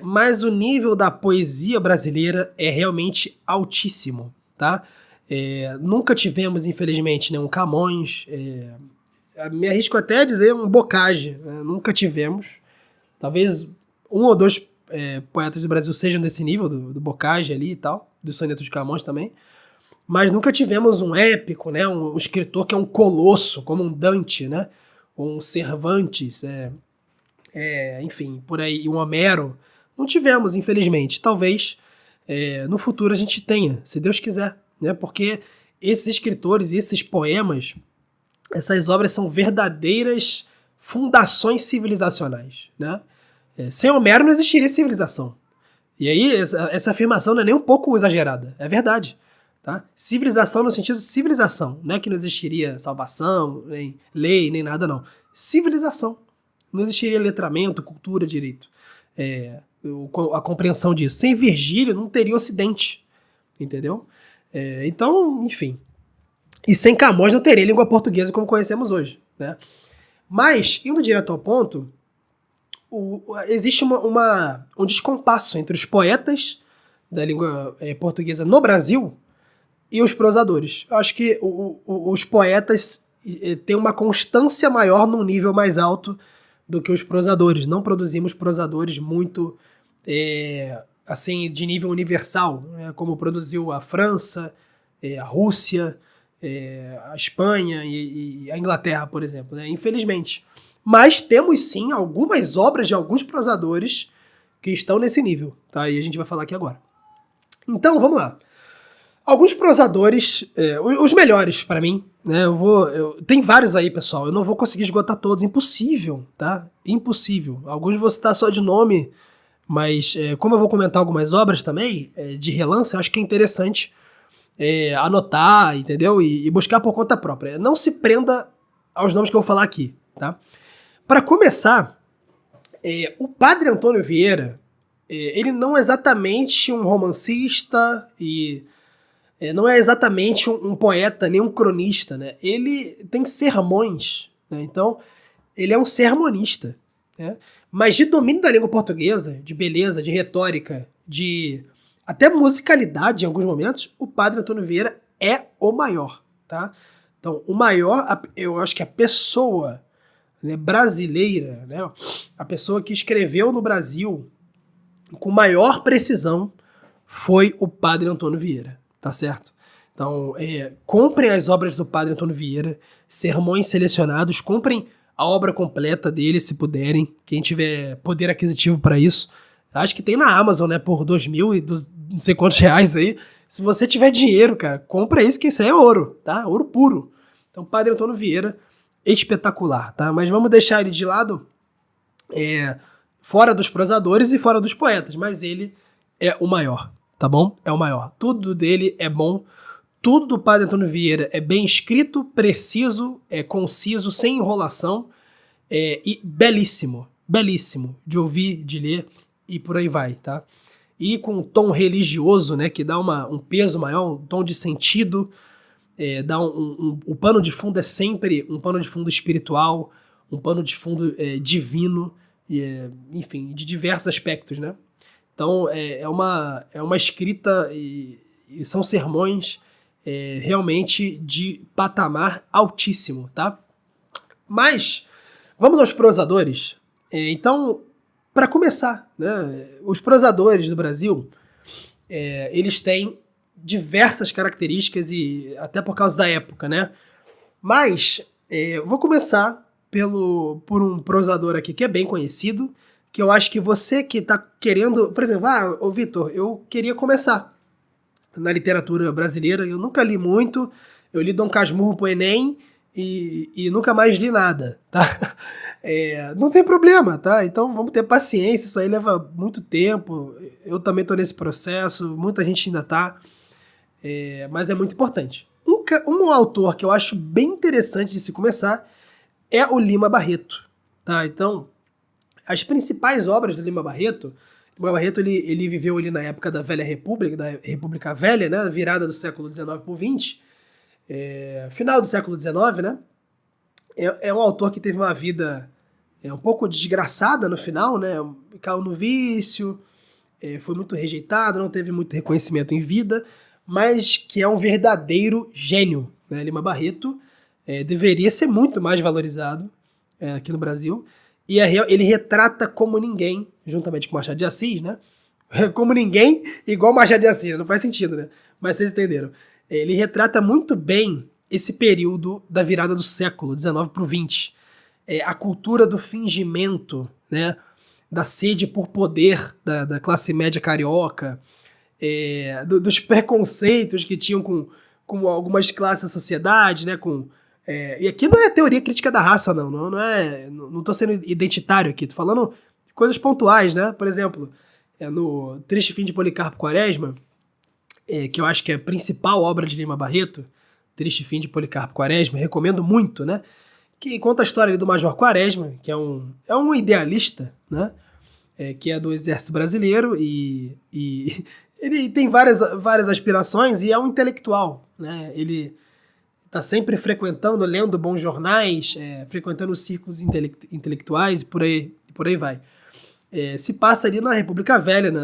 Mas o nível da poesia brasileira é realmente altíssimo, tá? Nunca tivemos, infelizmente, né, um Camões, me arrisco até a dizer um Bocage, né? Nunca tivemos. Talvez um ou dois poetas do Brasil sejam desse nível, do Bocage ali e tal, do soneto de Camões também, mas nunca tivemos um épico, né, um escritor que é um colosso, como um Dante, né, um Cervantes, enfim, por aí, um Homero. Não tivemos, infelizmente. Talvez no futuro a gente tenha, se Deus quiser, né, porque esses escritores e esses poemas, essas obras são verdadeiras fundações civilizacionais, né? Sem Homero não existiria civilização. E aí, essa afirmação não é nem um pouco exagerada, é verdade. Tá? Civilização no sentido de civilização, não é que não existiria salvação, nem lei, nem nada, não. Civilização. Não existiria letramento, cultura, direito. A compreensão disso. Sem Virgílio não teria Ocidente, entendeu? Então, enfim. E sem Camões não teria língua portuguesa como conhecemos hoje, né? Mas, indo direto ao ponto, existe um descompasso entre os poetas da língua portuguesa no Brasil e os prosadores. Eu acho que os poetas têm uma constância maior num nível mais alto do que os prosadores. Não produzimos prosadores muito assim, de nível universal, né, como produziu a França, a Rússia, a Espanha e a Inglaterra, por exemplo, né, infelizmente. Mas temos sim algumas obras de alguns prosadores que estão nesse nível, tá? E a gente vai falar aqui agora. Então, vamos lá. Alguns prosadores, os melhores para mim, né? Tem vários aí, pessoal. Eu não vou conseguir esgotar todos, impossível, tá? Impossível. Alguns vou citar só de nome, mas como eu vou comentar algumas obras também, de relance, eu acho que é interessante anotar, entendeu? E buscar por conta própria. Não se prenda aos nomes que eu vou falar aqui, tá? Para começar, o Padre Antônio Vieira, ele não é exatamente um romancista e não é exatamente um poeta, nem um cronista, né? Ele tem sermões, né? Então, ele é um sermonista, né? Mas de domínio da língua portuguesa, de beleza, de retórica, de até musicalidade em alguns momentos, o Padre Antônio Vieira é o maior, tá? Então, o maior, eu acho que a pessoa, né, brasileira, né, a pessoa que escreveu no Brasil com maior precisão foi o Padre Antônio Vieira, tá certo? Então, comprem as obras do Padre Antônio Vieira, sermões selecionados, comprem a obra completa dele, se puderem, quem tiver poder aquisitivo para isso. Acho que tem na Amazon, né, por 2.000 e não sei quantos reais aí. Se você tiver dinheiro, cara, compra isso, que isso aí é ouro, tá? Ouro puro. Então, Padre Antônio Vieira, espetacular, tá? Mas vamos deixar ele de lado, fora dos prosadores e fora dos poetas, mas ele é o maior, tá bom? É o maior. Tudo dele é bom, tudo do Padre Antônio Vieira é bem escrito, preciso, conciso, sem enrolação, e belíssimo, belíssimo de ouvir, de ler e por aí vai, tá? E com um tom religioso, né, que dá um peso maior, um tom de sentido, o pano de fundo é sempre um pano de fundo espiritual, um pano de fundo divino, enfim, de diversos aspectos, né? Então, é uma escrita e são sermões realmente de patamar altíssimo, tá? Mas, vamos aos prosadores. Então, para começar, né, os prosadores do Brasil, eles têm diversas características e até por causa da época, né? Mas, vou começar por um prosador aqui que é bem conhecido, que eu acho que você que está querendo... Por exemplo, ô Vitor, eu queria começar na literatura brasileira, eu nunca li muito, eu li Dom Casmurro pro Enem e nunca mais li nada, tá? Não tem problema, tá? Então vamos ter paciência, isso aí leva muito tempo, eu também tô nesse processo, muita gente ainda tá, mas é muito importante. Um autor que eu acho bem interessante de se começar é o Lima Barreto, tá? Então, as principais obras do Lima Barreto ele viveu ali na época da Velha República, da República Velha, né? Virada do século XIX pro XX, final do século XIX, né? É um autor que teve uma vida um pouco desgraçada no final, né? Caiu no vício, foi muito rejeitado, não teve muito reconhecimento em vida, mas que é um verdadeiro gênio, né? Lima Barreto deveria ser muito mais valorizado aqui no Brasil, e ele retrata como ninguém, juntamente com Machado de Assis, né? Como ninguém, igual Machado de Assis, não faz sentido, né? Mas vocês entenderam. Ele retrata muito bem esse período da virada do século XIX para o XX. A cultura do fingimento, né? Da sede por poder da classe média carioca, dos preconceitos que tinham com algumas classes da sociedade, né? E aqui não é teoria crítica da raça, não tô sendo identitário aqui, tô falando de coisas pontuais, né? Por exemplo, no Triste Fim de Policarpo Quaresma, que eu acho que é a principal obra de Lima Barreto, Triste Fim de Policarpo Quaresma, recomendo muito, né? Que conta a história ali do Major Quaresma, que é um idealista, né? Que é do Exército Brasileiro e ele tem várias aspirações e é um intelectual, né? Ele está sempre frequentando, lendo bons jornais, frequentando os círculos intelectuais e por aí vai. Se passa ali na República Velha, né,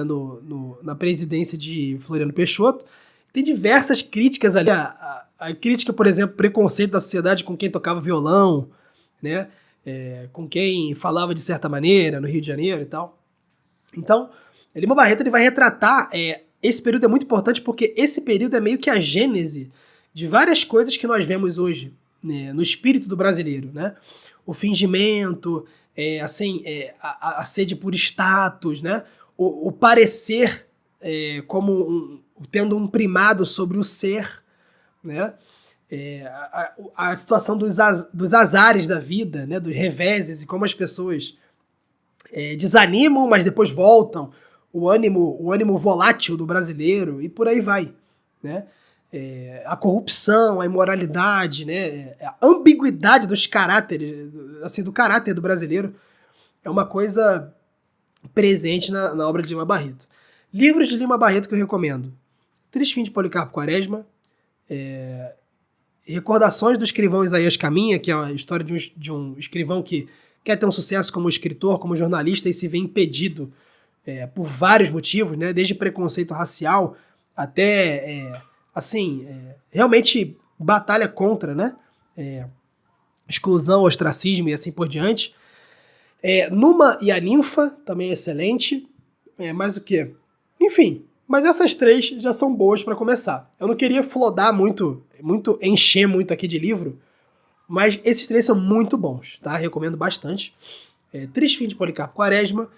na presidência de Floriano Peixoto. Tem diversas críticas ali. A crítica, por exemplo, preconceito da sociedade com quem tocava violão, né, com quem falava de certa maneira no Rio de Janeiro e tal. Então, Lima Barreto ele vai retratar, esse período é muito importante porque esse período é meio que a gênese de várias coisas que nós vemos hoje, né, no espírito do brasileiro, né? O fingimento, a sede por status, né? O parecer como tendo um primado sobre o ser, né? A situação dos azares da vida, né? Dos reveses e como as pessoas desanimam, mas depois voltam, o ânimo volátil do brasileiro e por aí vai, né? A corrupção, a imoralidade, né? A ambiguidade dos caráteres, assim, do caráter do brasileiro é uma coisa presente na obra de Lima Barreto. Livros de Lima Barreto que eu recomendo: Triste Fim de Policarpo Quaresma, Recordações do Escrivão Isaías Caminha, que é a história de um escrivão que quer ter um sucesso como escritor, como jornalista e se vê impedido por vários motivos, né? Desde preconceito racial até, realmente batalha contra, né? Exclusão, ostracismo e assim por diante. Numa e a Ninfa, também é excelente. Mais o quê? Enfim, mas essas três já são boas para começar. Eu não queria flodar muito, encher muito aqui de livro, mas esses três são muito bons, tá? Recomendo bastante. Triste Fim de Policarpo Quaresma,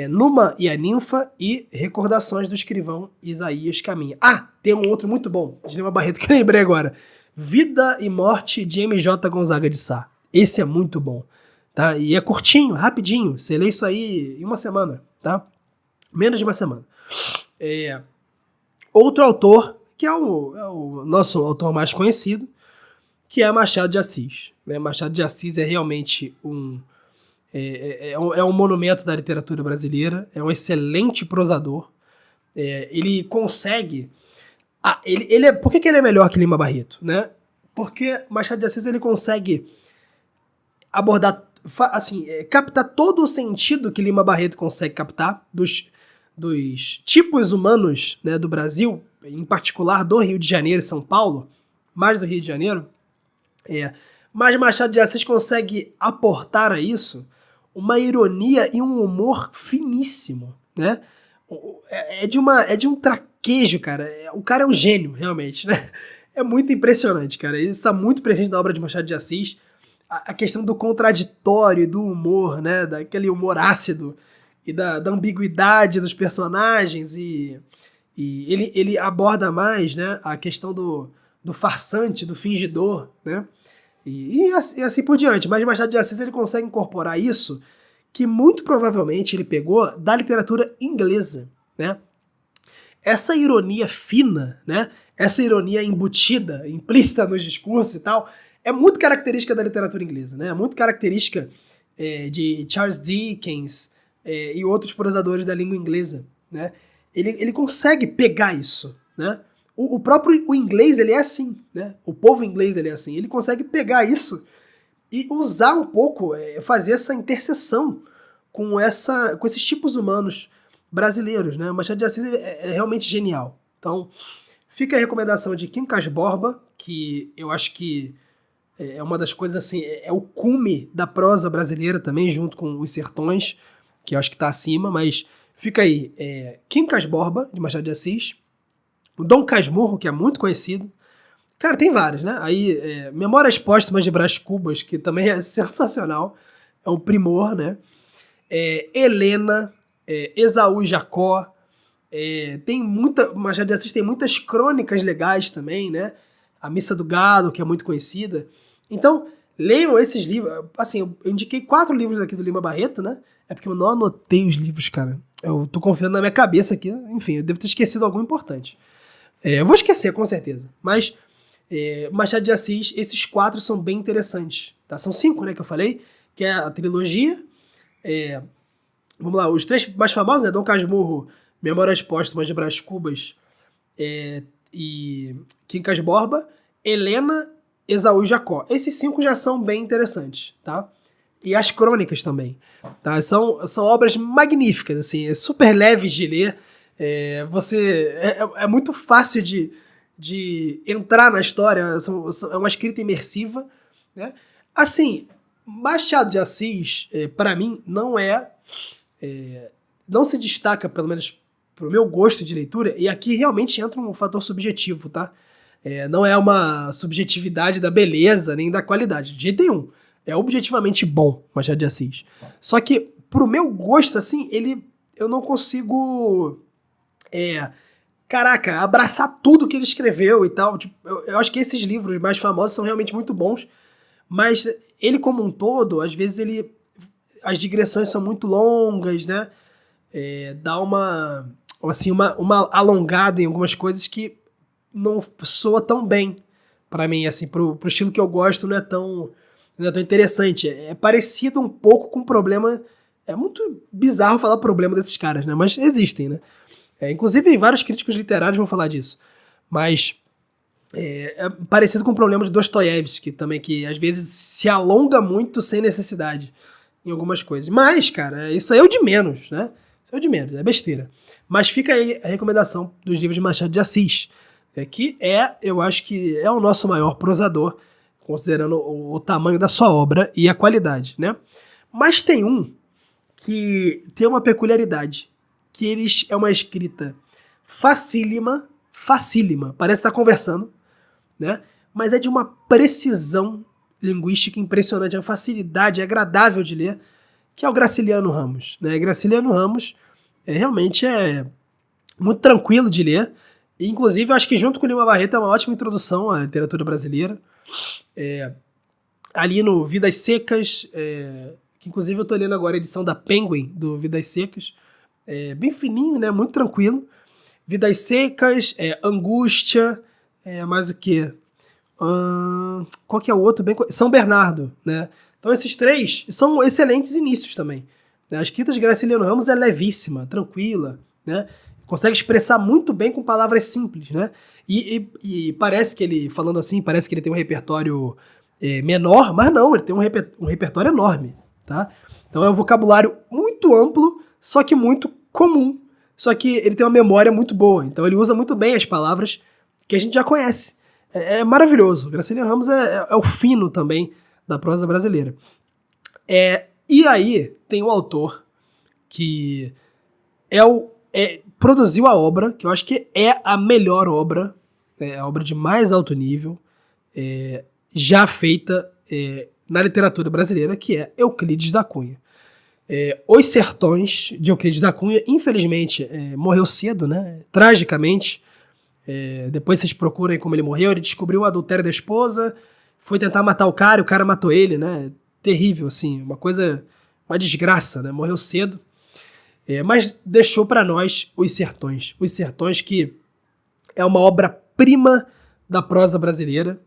Numa e a Ninfa e Recordações do Escrivão Isaías Caminha. Tem um outro muito bom, de Lima Barreto, que eu lembrei agora. Vida e Morte de M.J. Gonzaga de Sá. Esse é muito bom, tá? E é curtinho, rapidinho. Você lê isso aí em uma semana, tá? Menos de uma semana. Outro autor, que é o nosso autor mais conhecido, que é Machado de Assis. Machado de Assis é realmente um monumento da literatura brasileira, é um excelente prosador. Ele consegue... por que ele é melhor que Lima Barreto? Né? Porque Machado de Assis ele consegue abordar, captar todo o sentido que Lima Barreto consegue captar dos tipos humanos, né, do Brasil, em particular do Rio de Janeiro e São Paulo, mais do Rio de Janeiro. Mas Machado de Assis consegue aportar a isso uma ironia e um humor finíssimo, né? É de um traquejo, cara. O cara é um gênio, realmente, né? É muito impressionante, cara. Isso está muito presente na obra de Machado de Assis. A questão do contraditório, do humor, né? Daquele humor ácido e da ambiguidade dos personagens. E ele aborda mais, né, a questão do farsante, do fingidor, né? E assim por diante. Mas Machado de Assis ele consegue incorporar isso, que muito provavelmente ele pegou da literatura inglesa, né? Essa ironia fina, né? Essa ironia embutida, implícita nos discursos e tal, é muito característica da literatura inglesa, né? É muito característica de Charles Dickens e outros prosadores da língua inglesa, né? Ele consegue pegar isso, né? O próprio inglês, ele é assim, né? O povo inglês, ele é assim. Ele consegue pegar isso e usar um pouco, fazer essa interseção com esses tipos humanos brasileiros, né? O Machado de Assis é realmente genial. Então, fica a recomendação de Quincas Borba, que eu acho que é uma das coisas, assim, é o cume da prosa brasileira também, junto com Os Sertões, que eu acho que tá acima, mas fica aí. Quincas Borba, de Machado de Assis, o Dom Casmurro, que é muito conhecido. Cara, tem vários, né? Aí, Memórias Póstumas de Brás Cubas, que também é sensacional. É um primor, né? Helena, Esaú e Jacó. Machado de Assis tem muitas crônicas legais também, né? A Missa do Gado, que é muito conhecida. Então, leiam esses livros. Assim, eu indiquei 4 livros aqui do Lima Barreto, né? É porque eu não anotei os livros, cara. Eu tô confiando na minha cabeça aqui. Enfim, eu devo ter esquecido algum importante. Eu vou esquecer, com certeza. Mas, Machado de Assis, esses 4 são bem interessantes. Tá? São 5, né, que eu falei, que é a trilogia. Vamos lá, os 3 mais famosos, né? Dom Casmurro, Memórias Póstumas de Brás Cubas e Quincas Borba, Helena, Esaú e Jacó. Esses 5 já são bem interessantes, tá? E as crônicas também. Tá? São obras magníficas, assim, super leves de ler. É muito fácil de entrar na história, é uma escrita imersiva, né? Assim, Machado de Assis, para mim, não é não se destaca, pelo menos pro meu gosto de leitura, e aqui realmente entra um fator subjetivo, tá? Não é uma subjetividade da beleza nem da qualidade, de jeito nenhum. É objetivamente bom Machado de Assis. Só que, pro meu gosto, assim, eu não consigo, abraçar tudo que ele escreveu e tal. Tipo, eu acho que esses livros mais famosos são realmente muito bons, mas ele como um todo, às vezes as digressões são muito longas, né? Dá uma alongada em algumas coisas que não soa tão bem pra mim, assim, pro estilo que eu gosto, não é tão interessante. É parecido um pouco com o problema. É muito bizarro falar problema desses caras, né? Mas existem, né? Inclusive, vários críticos literários vão falar disso. Mas é parecido com o problema de Dostoiévski também, que às vezes se alonga muito sem necessidade em algumas coisas. Mas, cara, isso aí é o de menos, né? Isso é o de menos, é besteira. Mas fica aí a recomendação dos livros de Machado de Assis, que eu acho que é o nosso maior prosador, considerando o tamanho da sua obra e a qualidade, né? Mas tem um que tem uma peculiaridade, que é uma escrita facílima, parece estar conversando, né? Mas é de uma precisão linguística impressionante, é uma facilidade, é agradável de ler, que é o Graciliano Ramos, né? Graciliano Ramos realmente é muito tranquilo de ler, e, inclusive eu acho que junto com o Lima Barreto é uma ótima introdução à literatura brasileira. Ali no Vidas Secas, que inclusive eu tô lendo agora a edição da Penguin do Vidas Secas, bem fininho, né? Muito tranquilo. Vidas Secas, Angústia, mais o que? Qual que é o outro? São Bernardo, né? Então esses três são excelentes inícios também. A escrita de Graciliano Ramos é levíssima, tranquila, né? Consegue expressar muito bem com palavras simples, né? E parece que ele, falando assim, parece que ele tem um repertório menor, mas não, ele tem um repertório enorme, tá? Então é um vocabulário muito amplo, só que muito comum. Só que ele tem uma memória muito boa, então ele usa muito bem as palavras que a gente já conhece. É maravilhoso. Graciliano Ramos é o fino também da prosa brasileira. E aí tem o autor que produziu a obra, que eu acho que é a melhor obra, a obra de mais alto nível, já feita na literatura brasileira, que é Euclides da Cunha. Os Sertões, de Euclides da Cunha, infelizmente, morreu cedo, né? Tragicamente. Depois vocês procurem como ele morreu. Ele descobriu o adultério da esposa, foi tentar matar o cara matou ele, né? Terrível, assim, uma desgraça, né? Morreu cedo. Mas deixou para nós Os Sertões. Os Sertões, que é uma obra-prima da prosa brasileira.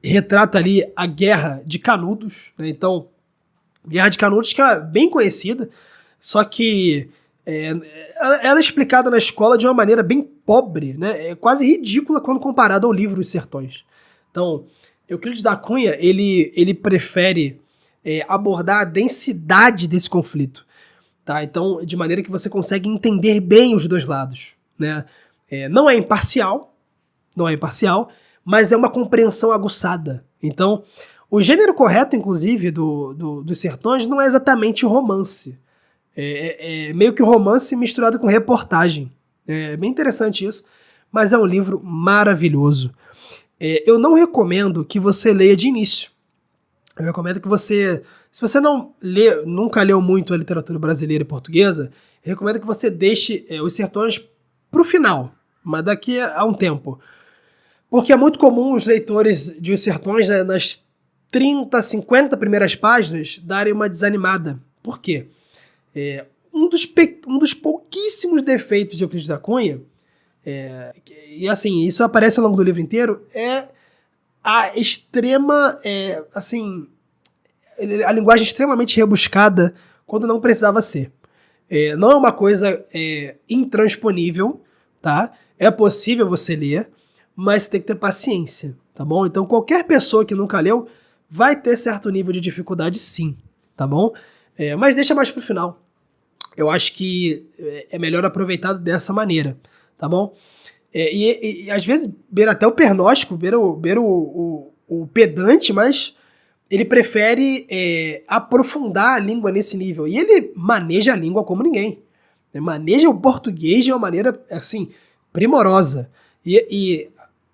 Retrata ali a Guerra de Canudos, né? Então, Guerra de Canudos, que é bem conhecida, só que ela é explicada na escola de uma maneira bem pobre, né? É quase ridícula quando comparada ao livro Os Sertões. Então, Euclides da Cunha, ele prefere abordar a densidade desse conflito, tá? Então, de maneira que você consegue entender bem os dois lados, né? Não é imparcial, mas é uma compreensão aguçada. Então, o gênero correto, inclusive, dos Sertões não é exatamente romance. É meio que romance misturado com reportagem. É bem interessante isso, mas é um livro maravilhoso. Eu não recomendo que você leia de início. Eu recomendo que você, se você nunca leu muito a literatura brasileira e portuguesa, eu recomendo que você deixe Os Sertões pro final, mas daqui a um tempo. Porque é muito comum os leitores de Os Sertões, nas 30, 50 primeiras páginas, darem uma desanimada. Por quê? Um dos pouquíssimos defeitos de Euclides da Cunha, e assim, isso aparece ao longo do livro inteiro, é a extrema, a linguagem extremamente rebuscada quando não precisava ser. Não é uma coisa intransponível, tá? É possível você ler, mas você tem que ter paciência, tá bom? Então qualquer pessoa que nunca leu vai ter certo nível de dificuldade, sim, tá bom? Mas deixa mais pro final. Eu acho que é melhor aproveitado dessa maneira, tá bom? E às vezes beira até o pernóstico, beira o pedante, mas ele prefere aprofundar a língua nesse nível. E ele maneja a língua como ninguém. Ele maneja o português de uma maneira, assim, primorosa. E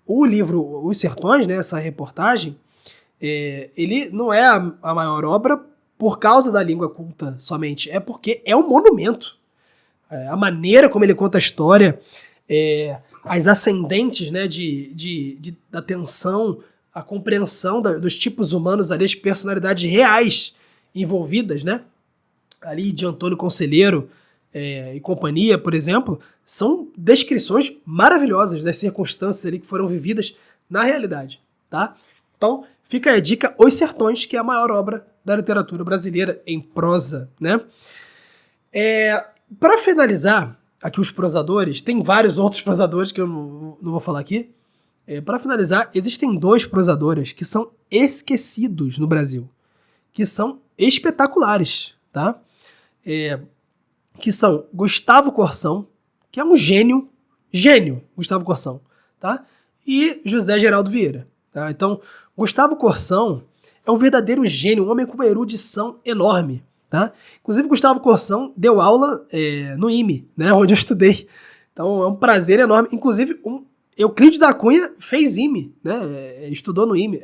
o livro Os Sertões, né, essa reportagem, ele não é a maior obra por causa da língua culta somente. É porque é um monumento. A maneira como ele conta a história, as ascendentes, né, da tensão, a compreensão dos tipos humanos ali, as personalidades reais envolvidas, né? Ali de Antônio Conselheiro e companhia, por exemplo, são descrições maravilhosas das circunstâncias ali que foram vividas na realidade, tá? Então, fica a dica Os Sertões, que é a maior obra da literatura brasileira em prosa, né? Para finalizar aqui os prosadores, tem vários outros prosadores que eu não vou falar aqui. Para finalizar, existem 2 prosadores que são esquecidos no Brasil, que são espetaculares, tá? Que são Gustavo Corsão, que é um gênio, Gustavo Corsão, tá? E José Geraldo Vieira, tá? Então, Gustavo Corsão é um verdadeiro gênio, um homem com uma erudição enorme, tá? Inclusive, Gustavo Corsão deu aula no IME, né, onde eu estudei. Então, é um prazer enorme. Inclusive, Euclides da Cunha fez IME, né? Estudou no IME.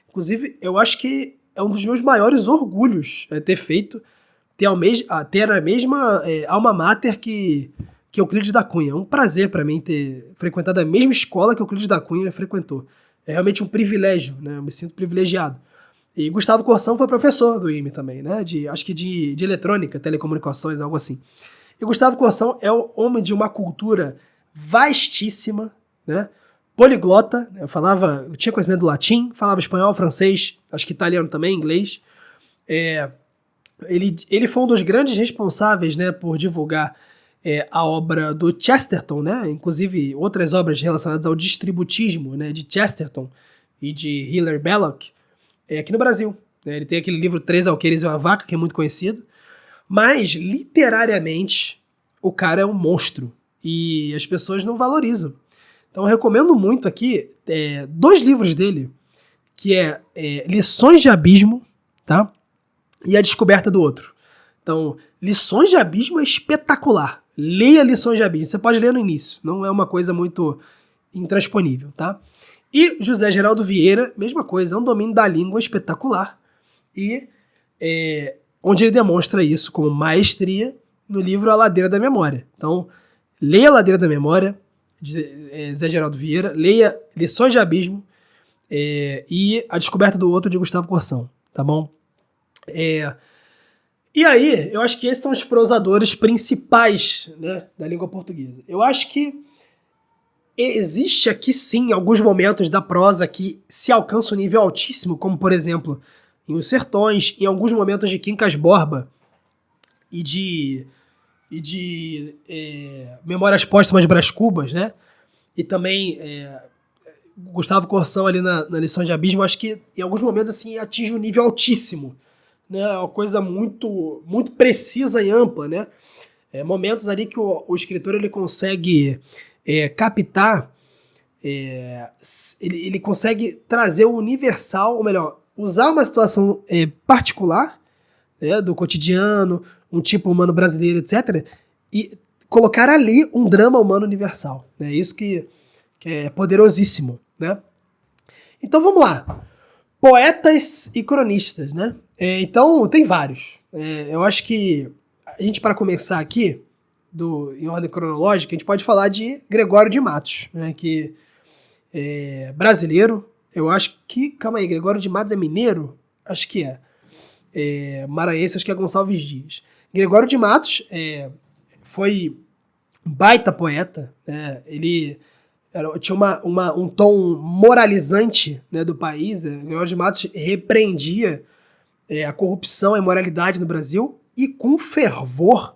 Inclusive, eu acho que é um dos meus maiores orgulhos ter a mesma alma mater que Euclides da Cunha. É um prazer para mim ter frequentado a mesma escola que Euclides da Cunha frequentou. É realmente um privilégio, né? Eu me sinto privilegiado. E Gustavo Corsão foi professor do IME também, né? Acho que de eletrônica, telecomunicações, algo assim. E Gustavo Corsão é um homem de uma cultura vastíssima, né? Poliglota, eu tinha conhecimento do latim, falava espanhol, francês, acho que italiano também, inglês. Ele foi um dos grandes responsáveis, né, por divulgar a obra do Chesterton, né? Inclusive outras obras relacionadas ao distributismo, né, de Chesterton e de Hilaire Belloc, aqui no Brasil. Ele tem aquele livro Três Alqueires e uma Vaca, que é muito conhecido, mas literariamente o cara é um monstro e as pessoas não valorizam. Então eu recomendo muito aqui 2 livros dele, que Lições de Abismo, tá? E A Descoberta do Outro. Então, Lições de Abismo é espetacular. Leia Lições de Abismo. Você pode ler no início. Não é uma coisa muito intransponível, tá? E José Geraldo Vieira, mesma coisa. É um domínio da língua espetacular. E onde ele demonstra isso como maestria no livro A Ladeira da Memória. Então, leia A Ladeira da Memória, de Zé Geraldo Vieira, leia Lições de Abismo e A Descoberta do Outro, de Gustavo Corsão, tá bom? E aí, eu acho que esses são os prosadores principais, né, da língua portuguesa. Eu acho que existe aqui, sim, alguns momentos da prosa que se alcança um nível altíssimo, como, por exemplo, em Os Sertões, em alguns momentos de Quincas Borba e de Memórias Póstumas Brás Cubas, né? E também Gustavo Corsão ali na Lições de Abismo, acho que em alguns momentos assim atinge um nível altíssimo, né? É uma coisa muito, muito precisa e ampla, né? Momentos ali que o escritor ele consegue captar, ele consegue trazer o universal, ou melhor, usar uma situação particular, né, do cotidiano, um tipo humano brasileiro, etc., e colocar ali um drama humano universal. Né? Isso que é poderosíssimo. Né? Então vamos lá. Poetas e cronistas. Né? Então tem vários. Eu acho que a gente, para começar aqui, em ordem cronológica, a gente pode falar de Gregório de Matos, né, que é brasileiro. Eu acho que... Calma aí, Gregório de Matos é mineiro? Acho que é. Maranhense, acho que é Gonçalves Dias. Gregório de Matos foi um baita poeta, né? Ele tinha um tom moralizante, né, do país. Gregório de Matos repreendia a corrupção e a imoralidade no Brasil e com fervor.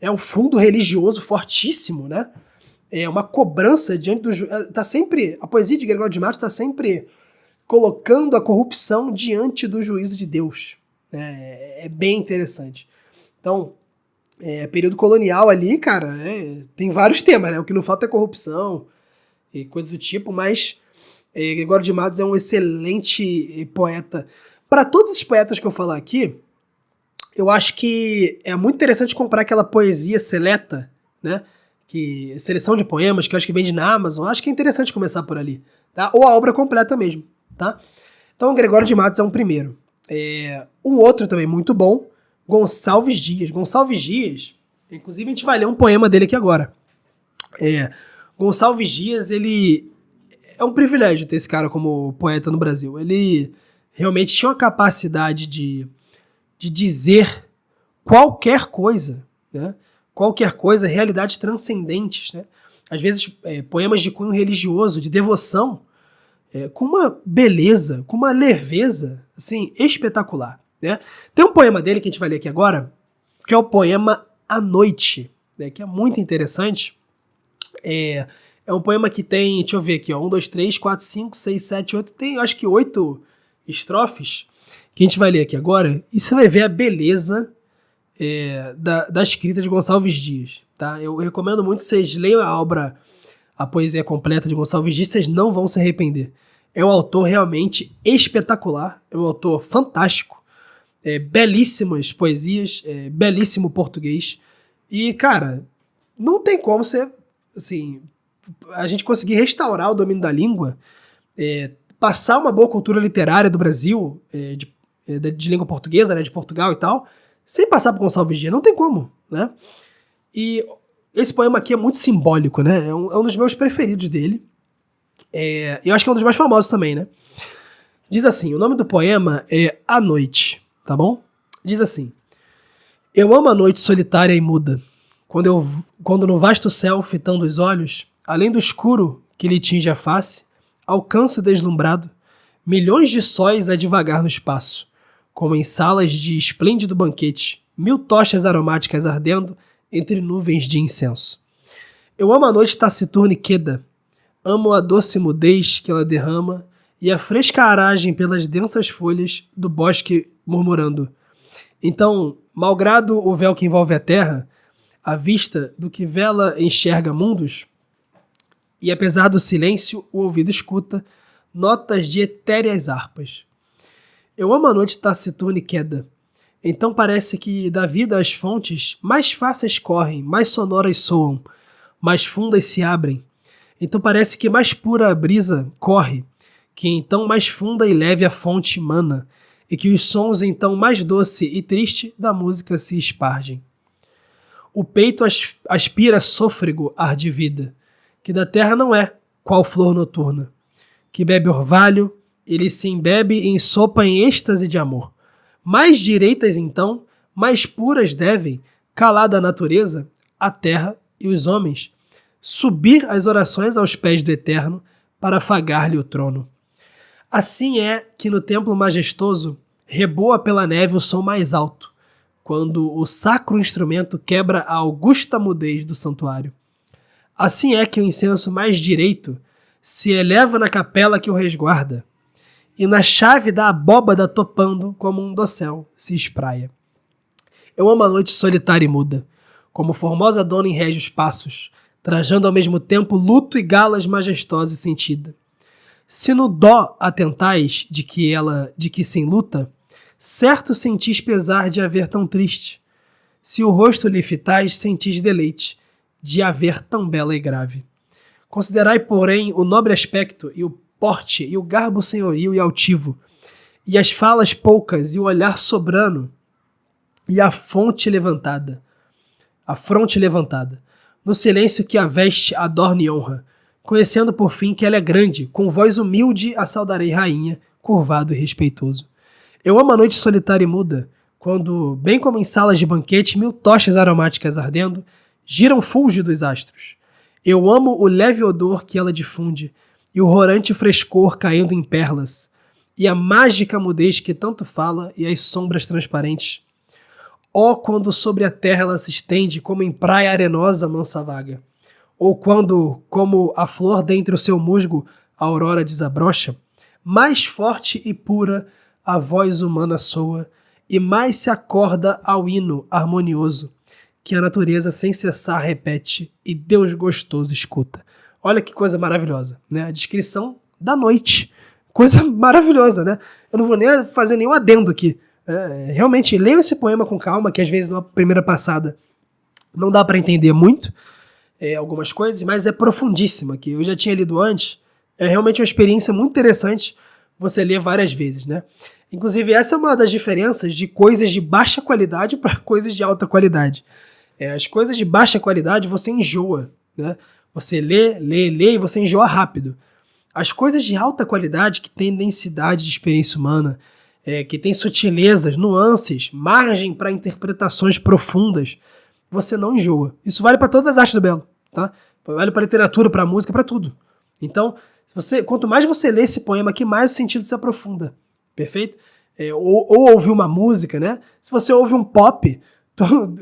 Um fundo religioso fortíssimo, né? Uma cobrança diante do... a poesia de Gregório de Matos está sempre colocando a corrupção diante do juízo de Deus. É bem interessante. Então, período colonial ali, cara, tem vários temas, né? O que não falta é corrupção e coisas do tipo, mas Gregório de Matos é um excelente poeta. para todos os poetas que eu falar aqui, eu acho que é muito interessante comprar aquela poesia seleta, né? Seleção de poemas, que eu acho que vende na Amazon. Acho que é interessante começar por ali, tá? Ou a obra completa mesmo, tá? Então, o Gregório de Matos é um primeiro. Um outro também muito bom, Gonçalves Dias. Gonçalves Dias, inclusive a gente vai ler um poema dele aqui agora. Gonçalves Dias, ele é um privilégio ter esse cara como poeta no Brasil. Ele realmente tinha uma capacidade de dizer qualquer coisa, né? Qualquer coisa, realidades transcendentes, né? Às vezes, poemas de cunho religioso, de devoção, com uma beleza, com uma leveza, assim, espetacular, né? Tem um poema dele que a gente vai ler aqui agora, que é o poema A Noite, né? Que é muito interessante. É um poema que tem, deixa eu ver aqui, ó, 1, 2, 3, 4, 5, 6, 7, 8, tem acho que 8 estrofes, que a gente vai ler aqui agora, e você vai ver a beleza da escrita de Gonçalves Dias, tá? Eu recomendo muito que vocês leiam a poesia completa de Gonçalves Dias, vocês não vão se arrepender. É um autor realmente espetacular, é um autor fantástico, belíssimas poesias, belíssimo português, e, cara, não tem como você, assim, a gente conseguir restaurar o domínio da língua, passar uma boa cultura literária do Brasil, de língua portuguesa, né, de Portugal e tal, sem passar por Gonçalves Dias, não tem como, né? E esse poema aqui é muito simbólico, né? É um dos meus preferidos dele. Eu acho que é um dos mais famosos também, né? Diz assim, o nome do poema é A Noite, tá bom? Diz assim: eu amo a noite solitária e muda, quando no vasto céu, fitando os olhos, além do escuro que lhe tinge a face, alcanço deslumbrado milhões de sóis a divagar no espaço, como em salas de esplêndido banquete, 1000 tochas aromáticas ardendo entre nuvens de incenso. Eu amo a noite taciturna e queda, amo a doce mudez que ela derrama e a fresca aragem pelas densas folhas do bosque murmurando. Então, malgrado o véu que envolve a terra, a vista do que vela enxerga mundos, e apesar do silêncio, o ouvido escuta notas de etéreas harpas. Eu amo a noite taciturna e queda. Então parece que da vida as fontes mais fáceis correm, mais sonoras soam, mais fundas se abrem. Então parece que mais pura a brisa corre, que então mais funda e leve a fonte mana, e que os sons então mais doce e triste da música se espargem. O peito aspira sôfrego ar de vida, que da terra não é, qual flor noturna, que bebe orvalho, ele se embebe em sopa em êxtase de amor. Mais direitas então, mais puras devem, calada a natureza, a terra e os homens, subir as orações aos pés do Eterno para afagar-lhe o trono. Assim é que no templo majestoso reboa pela neve o som mais alto, quando o sacro instrumento quebra a augusta mudez do santuário. Assim é que o incenso mais direito se eleva na capela que o resguarda, e na chave da abóbada topando como um dossel se espraia. Eu amo a noite solitária e muda, como formosa dona em régios passos, trajando ao mesmo tempo luto e galas majestosa e sentida. Se no dó atentais de que se enluta, certo sentis pesar de haver tão triste. Se o rosto lhe fitais, sentis deleite de haver tão bela e grave. Considerai, porém, o nobre aspecto e o porte e o garbo senhorio e altivo, e as falas poucas e o olhar sobrano, e a fronte levantada, no silêncio que a veste adorna e honra, conhecendo por fim que ela é grande, com voz humilde a saudarei rainha, curvado e respeitoso. Eu amo a noite solitária e muda, quando, bem como em salas de banquete, 1000 tochas aromáticas ardendo, giram fúlgidos astros. Eu amo o leve odor que ela difunde, e o rorante frescor caindo em perlas, e a mágica mudez que tanto fala, e as sombras transparentes. Ó, quando sobre a terra ela se estende, como em praia arenosa mansa vaga, ou quando, como a flor dentre o seu musgo, a aurora desabrocha, mais forte e pura a voz humana soa, e mais se acorda ao hino harmonioso, que a natureza sem cessar repete, e Deus gostoso escuta. Olha que coisa maravilhosa, né? A descrição da noite Coisa maravilhosa, né? Eu não vou nem fazer nenhum adendo aqui. Realmente, leiam esse poema com calma, que às vezes na primeira passada não dá para entender muito algumas coisas, mas é profundíssima, que eu já tinha lido antes. É realmente uma experiência muito interessante você ler várias vezes, né? Inclusive, essa é uma das diferenças de coisas de baixa qualidade para coisas de alta qualidade. As coisas de baixa qualidade você enjoa, né? Você lê e você enjoa rápido. As coisas de alta qualidade, que têm densidade de experiência humana, que tem sutilezas, nuances, margem para interpretações profundas, você não enjoa. Isso vale para todas as artes do belo, tá? Vale para literatura, para música, para tudo. Então, quanto mais você lê esse poema aqui, mais o sentido se aprofunda. Perfeito? Ou ouvir uma música, né? Se você ouve um pop,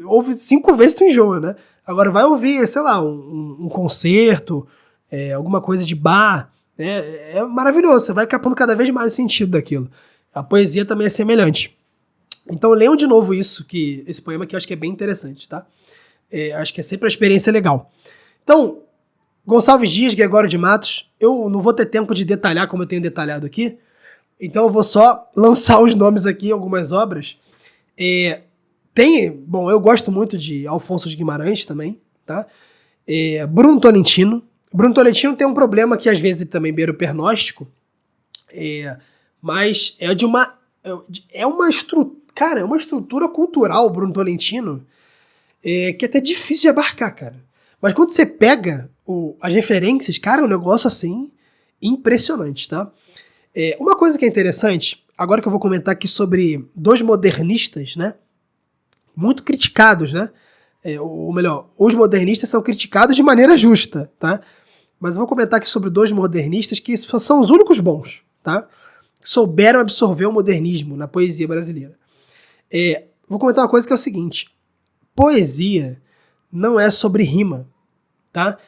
ouve 5 vezes tu enjoa, né? Agora vai ouvir, sei lá, um concerto, alguma coisa de bar, né? É maravilhoso, você vai capando cada vez mais o sentido daquilo. A poesia também é semelhante. Então leiam de novo esse poema que eu acho que é bem interessante, tá? Acho que é sempre uma experiência legal. Então, Gonçalves Dias, Gregório de Matos, eu não vou ter tempo de detalhar como eu tenho detalhado aqui, então eu vou só lançar os nomes aqui, algumas obras. Bom, eu gosto muito de Alfonso de Guimarães também, tá? Bruno Tolentino. Bruno Tolentino tem um problema que às vezes também beira o pernóstico, mas é uma estrutura cultural, Bruno Tolentino, que é até difícil de abarcar, cara. Mas quando você pega as referências, cara, é um negócio assim impressionante, tá? Uma coisa que é interessante, agora que eu vou comentar aqui sobre 2 modernistas, né? Muito criticados, né? Ou melhor, os modernistas são criticados de maneira justa, tá? Mas eu vou comentar aqui sobre 2 modernistas que são os únicos bons, tá? Souberam absorver o modernismo na poesia brasileira. Vou comentar uma coisa que é o seguinte: poesia não é sobre rima, tá?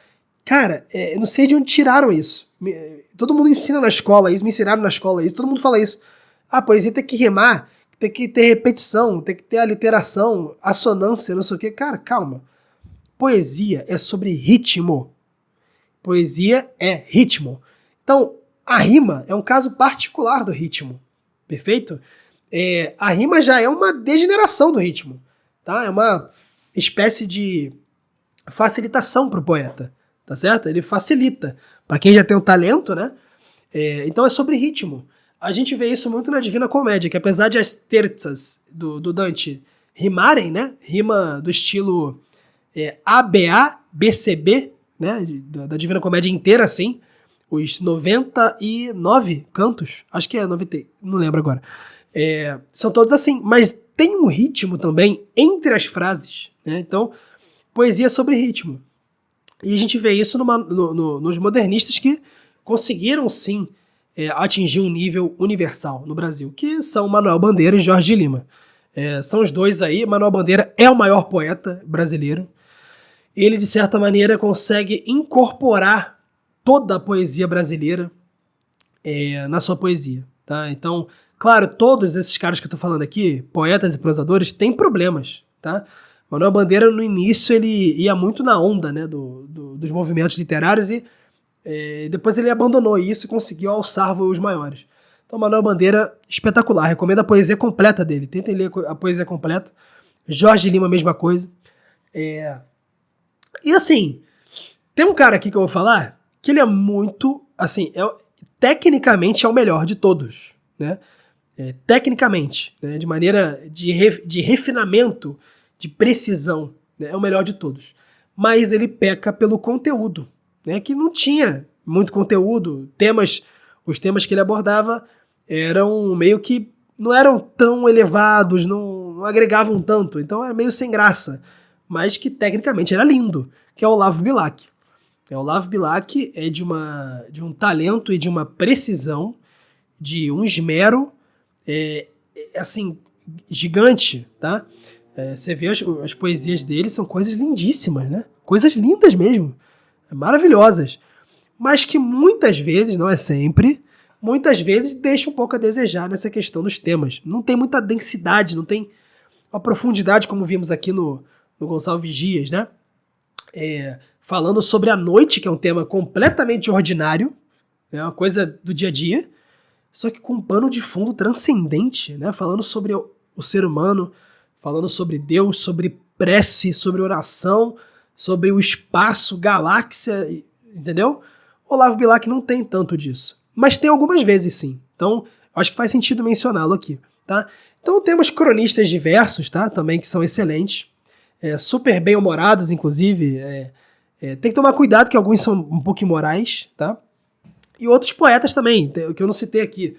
Cara, eu não sei de onde tiraram isso. Todo mundo ensina na escola isso, me ensinaram na escola isso, todo mundo fala isso. Poesia tem que rimar, tem que ter repetição, tem que ter aliteração, assonância, não sei o quê. Cara, calma. Poesia é sobre ritmo. Poesia é ritmo. Então, a rima é um caso particular do ritmo. Perfeito? A rima já é uma degeneração do ritmo. Tá? É uma espécie de facilitação para o poeta. Tá certo? Ele facilita. Para quem já tem o talento, né? Então é sobre ritmo. A gente vê isso muito na Divina Comédia, que apesar de as terzas do Dante rimarem, né? Rima do estilo ABA, BCB, né? Da Divina Comédia inteira, assim. Os 99 cantos, acho que é 90, não lembro agora. São todos assim, mas tem um ritmo também entre as frases, né? Então, poesia é sobre ritmo. E a gente vê isso nos modernistas que conseguiram, sim, atingir um nível universal no Brasil, que são Manuel Bandeira e Jorge de Lima. São os 2 aí. Manuel Bandeira é o maior poeta brasileiro. Ele, de certa maneira, consegue incorporar toda a poesia brasileira na sua poesia. Tá? Então, claro, todos esses caras que eu tô falando aqui, poetas e prosadores, têm problemas, tá? Manuel Bandeira, no início, ele ia muito na onda, né, dos movimentos literários e depois ele abandonou isso e conseguiu alçar voos maiores. Então, Manuel Bandeira, espetacular. Recomendo a poesia completa dele. Tentem ler a poesia completa. Jorge Lima, mesma coisa. E assim, tem um cara aqui que eu vou falar que ele é muito, assim, tecnicamente é o melhor de todos, né? Tecnicamente, né, de maneira de refinamento, de precisão, né, é o melhor de todos. Mas ele peca pelo conteúdo, né, que não tinha muito conteúdo. Os temas que ele abordava eram meio que não eram tão elevados, não agregavam tanto, então era meio sem graça, mas que tecnicamente era lindo, que é o Olavo Bilac. O Olavo Bilac é de um talento e de uma precisão, de um esmero, assim, gigante, tá? Você vê as poesias dele, são coisas lindíssimas, né? Coisas lindas mesmo, maravilhosas, mas que muitas vezes, não é sempre, muitas vezes deixa um pouco a desejar nessa questão dos temas. Não tem muita densidade, não tem uma profundidade como vimos aqui no Gonçalves Dias, né? Falando sobre a noite, que é um tema completamente ordinário, é uma coisa do dia a dia, só que com um pano de fundo transcendente, né? Falando sobre o ser humano, falando sobre Deus, sobre prece, sobre oração, sobre o espaço, galáxia, entendeu? Olavo Bilac não tem tanto disso, mas tem algumas vezes sim. Então, acho que faz sentido mencioná-lo aqui, tá? Então temos cronistas diversos, tá? Também que são excelentes, super bem-humorados, inclusive. Tem que tomar cuidado que alguns são um pouco imorais, tá? E outros poetas também, que eu não citei aqui.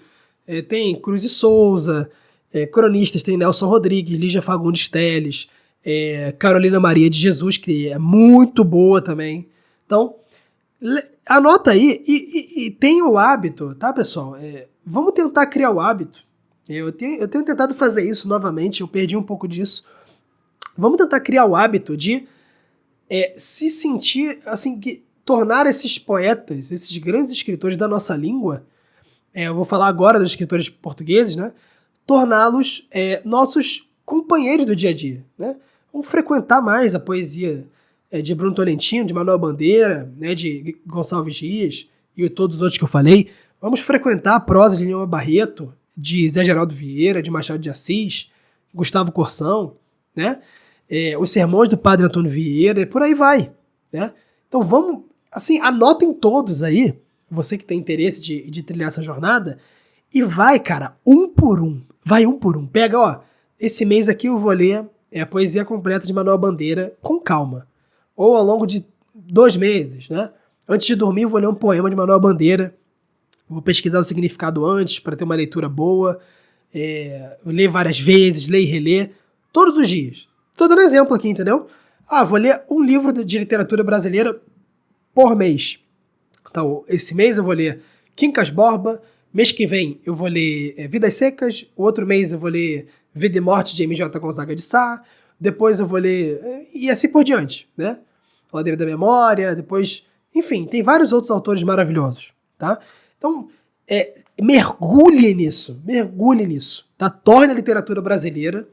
Tem Cruz e Souza, cronistas, tem Nelson Rodrigues, Lígia Fagundes Telles, Carolina Maria de Jesus, que é muito boa também. Então, anota aí e tenha o hábito, tá, pessoal? Vamos tentar criar o hábito. Eu tenho tentado fazer isso novamente, eu perdi um pouco disso. Vamos tentar criar o hábito de se sentir, assim, tornar esses poetas, esses grandes escritores da nossa língua, eu vou falar agora dos escritores portugueses, né? Torná-los nossos companheiros do dia a dia, né? Vamos frequentar mais a poesia de Bruno Tolentino, de Manuel Bandeira, né, de Gonçalves Dias e todos os outros que eu falei. Vamos frequentar a prosa de Lima Barreto, de Zé Geraldo Vieira, de Machado de Assis, Gustavo Corsão, né? Os sermões do Padre Antônio Vieira, e por aí vai, né? Então vamos, assim, anotem todos aí, você que tem interesse de trilhar essa jornada, e vai, cara, um por um. Vai um por um. Pega, ó, esse mês aqui eu vou ler a poesia completa de Manuel Bandeira com calma. Ou ao longo de 2 meses, né? Antes de dormir eu vou ler um poema de Manuel Bandeira, vou pesquisar o significado antes para ter uma leitura boa, ler várias vezes, ler e reler, todos os dias. Tô dando exemplo aqui, entendeu? Vou ler um livro de literatura brasileira por mês. Então, esse mês eu vou ler Quincas Borba, mês que vem eu vou ler Vidas Secas, o outro mês eu vou ler Vida e Morte de M.J. Gonzaga de Sá, depois eu vou ler, e assim por diante, né? Ladeira da Memória, depois, enfim, tem vários outros autores maravilhosos, tá? Então, mergulhe nisso, tá? Torne a literatura brasileira,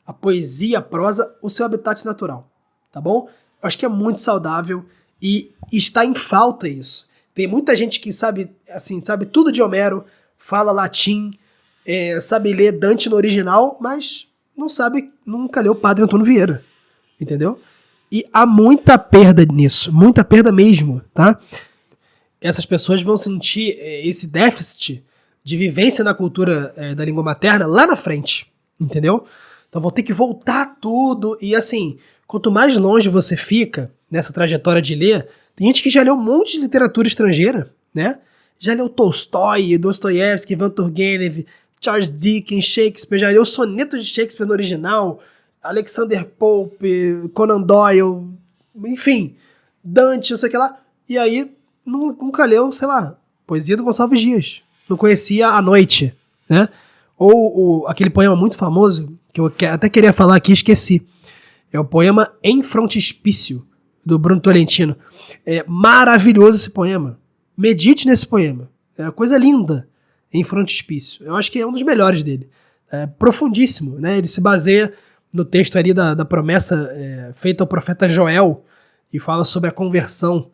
a poesia, a prosa, o seu habitat natural, tá bom? Eu acho que é muito saudável e está em falta isso. Tem muita gente que sabe tudo de Homero, fala latim, sabe ler Dante no original, mas não sabe, nunca leu o Padre Antônio Vieira, entendeu? E há muita perda nisso, muita perda mesmo, tá? Essas pessoas vão sentir esse déficit de vivência na cultura da língua materna lá na frente, entendeu? Então vão ter que voltar tudo, e assim, quanto mais longe você fica nessa trajetória de ler, tem gente que já leu um monte de literatura estrangeira, né? Já leu Tolstói, Dostoiévski, Ivan Turgenev, Charles Dickens, Shakespeare, já leu sonetos de Shakespeare no original, Alexander Pope, Conan Doyle, enfim, Dante, não sei o que lá, e aí nunca leu, sei lá, poesia do Gonçalves Dias, não conhecia A Noite, né? Ou aquele poema muito famoso, que eu até queria falar aqui, esqueci, é o poema Em Frontispício, do Bruno Tolentino. É maravilhoso esse poema, medite nesse poema, é uma coisa linda, Em Frontispício, eu acho que é um dos melhores dele, é profundíssimo, né? Ele se baseia no texto ali da promessa feita ao profeta Joel, e fala sobre a conversão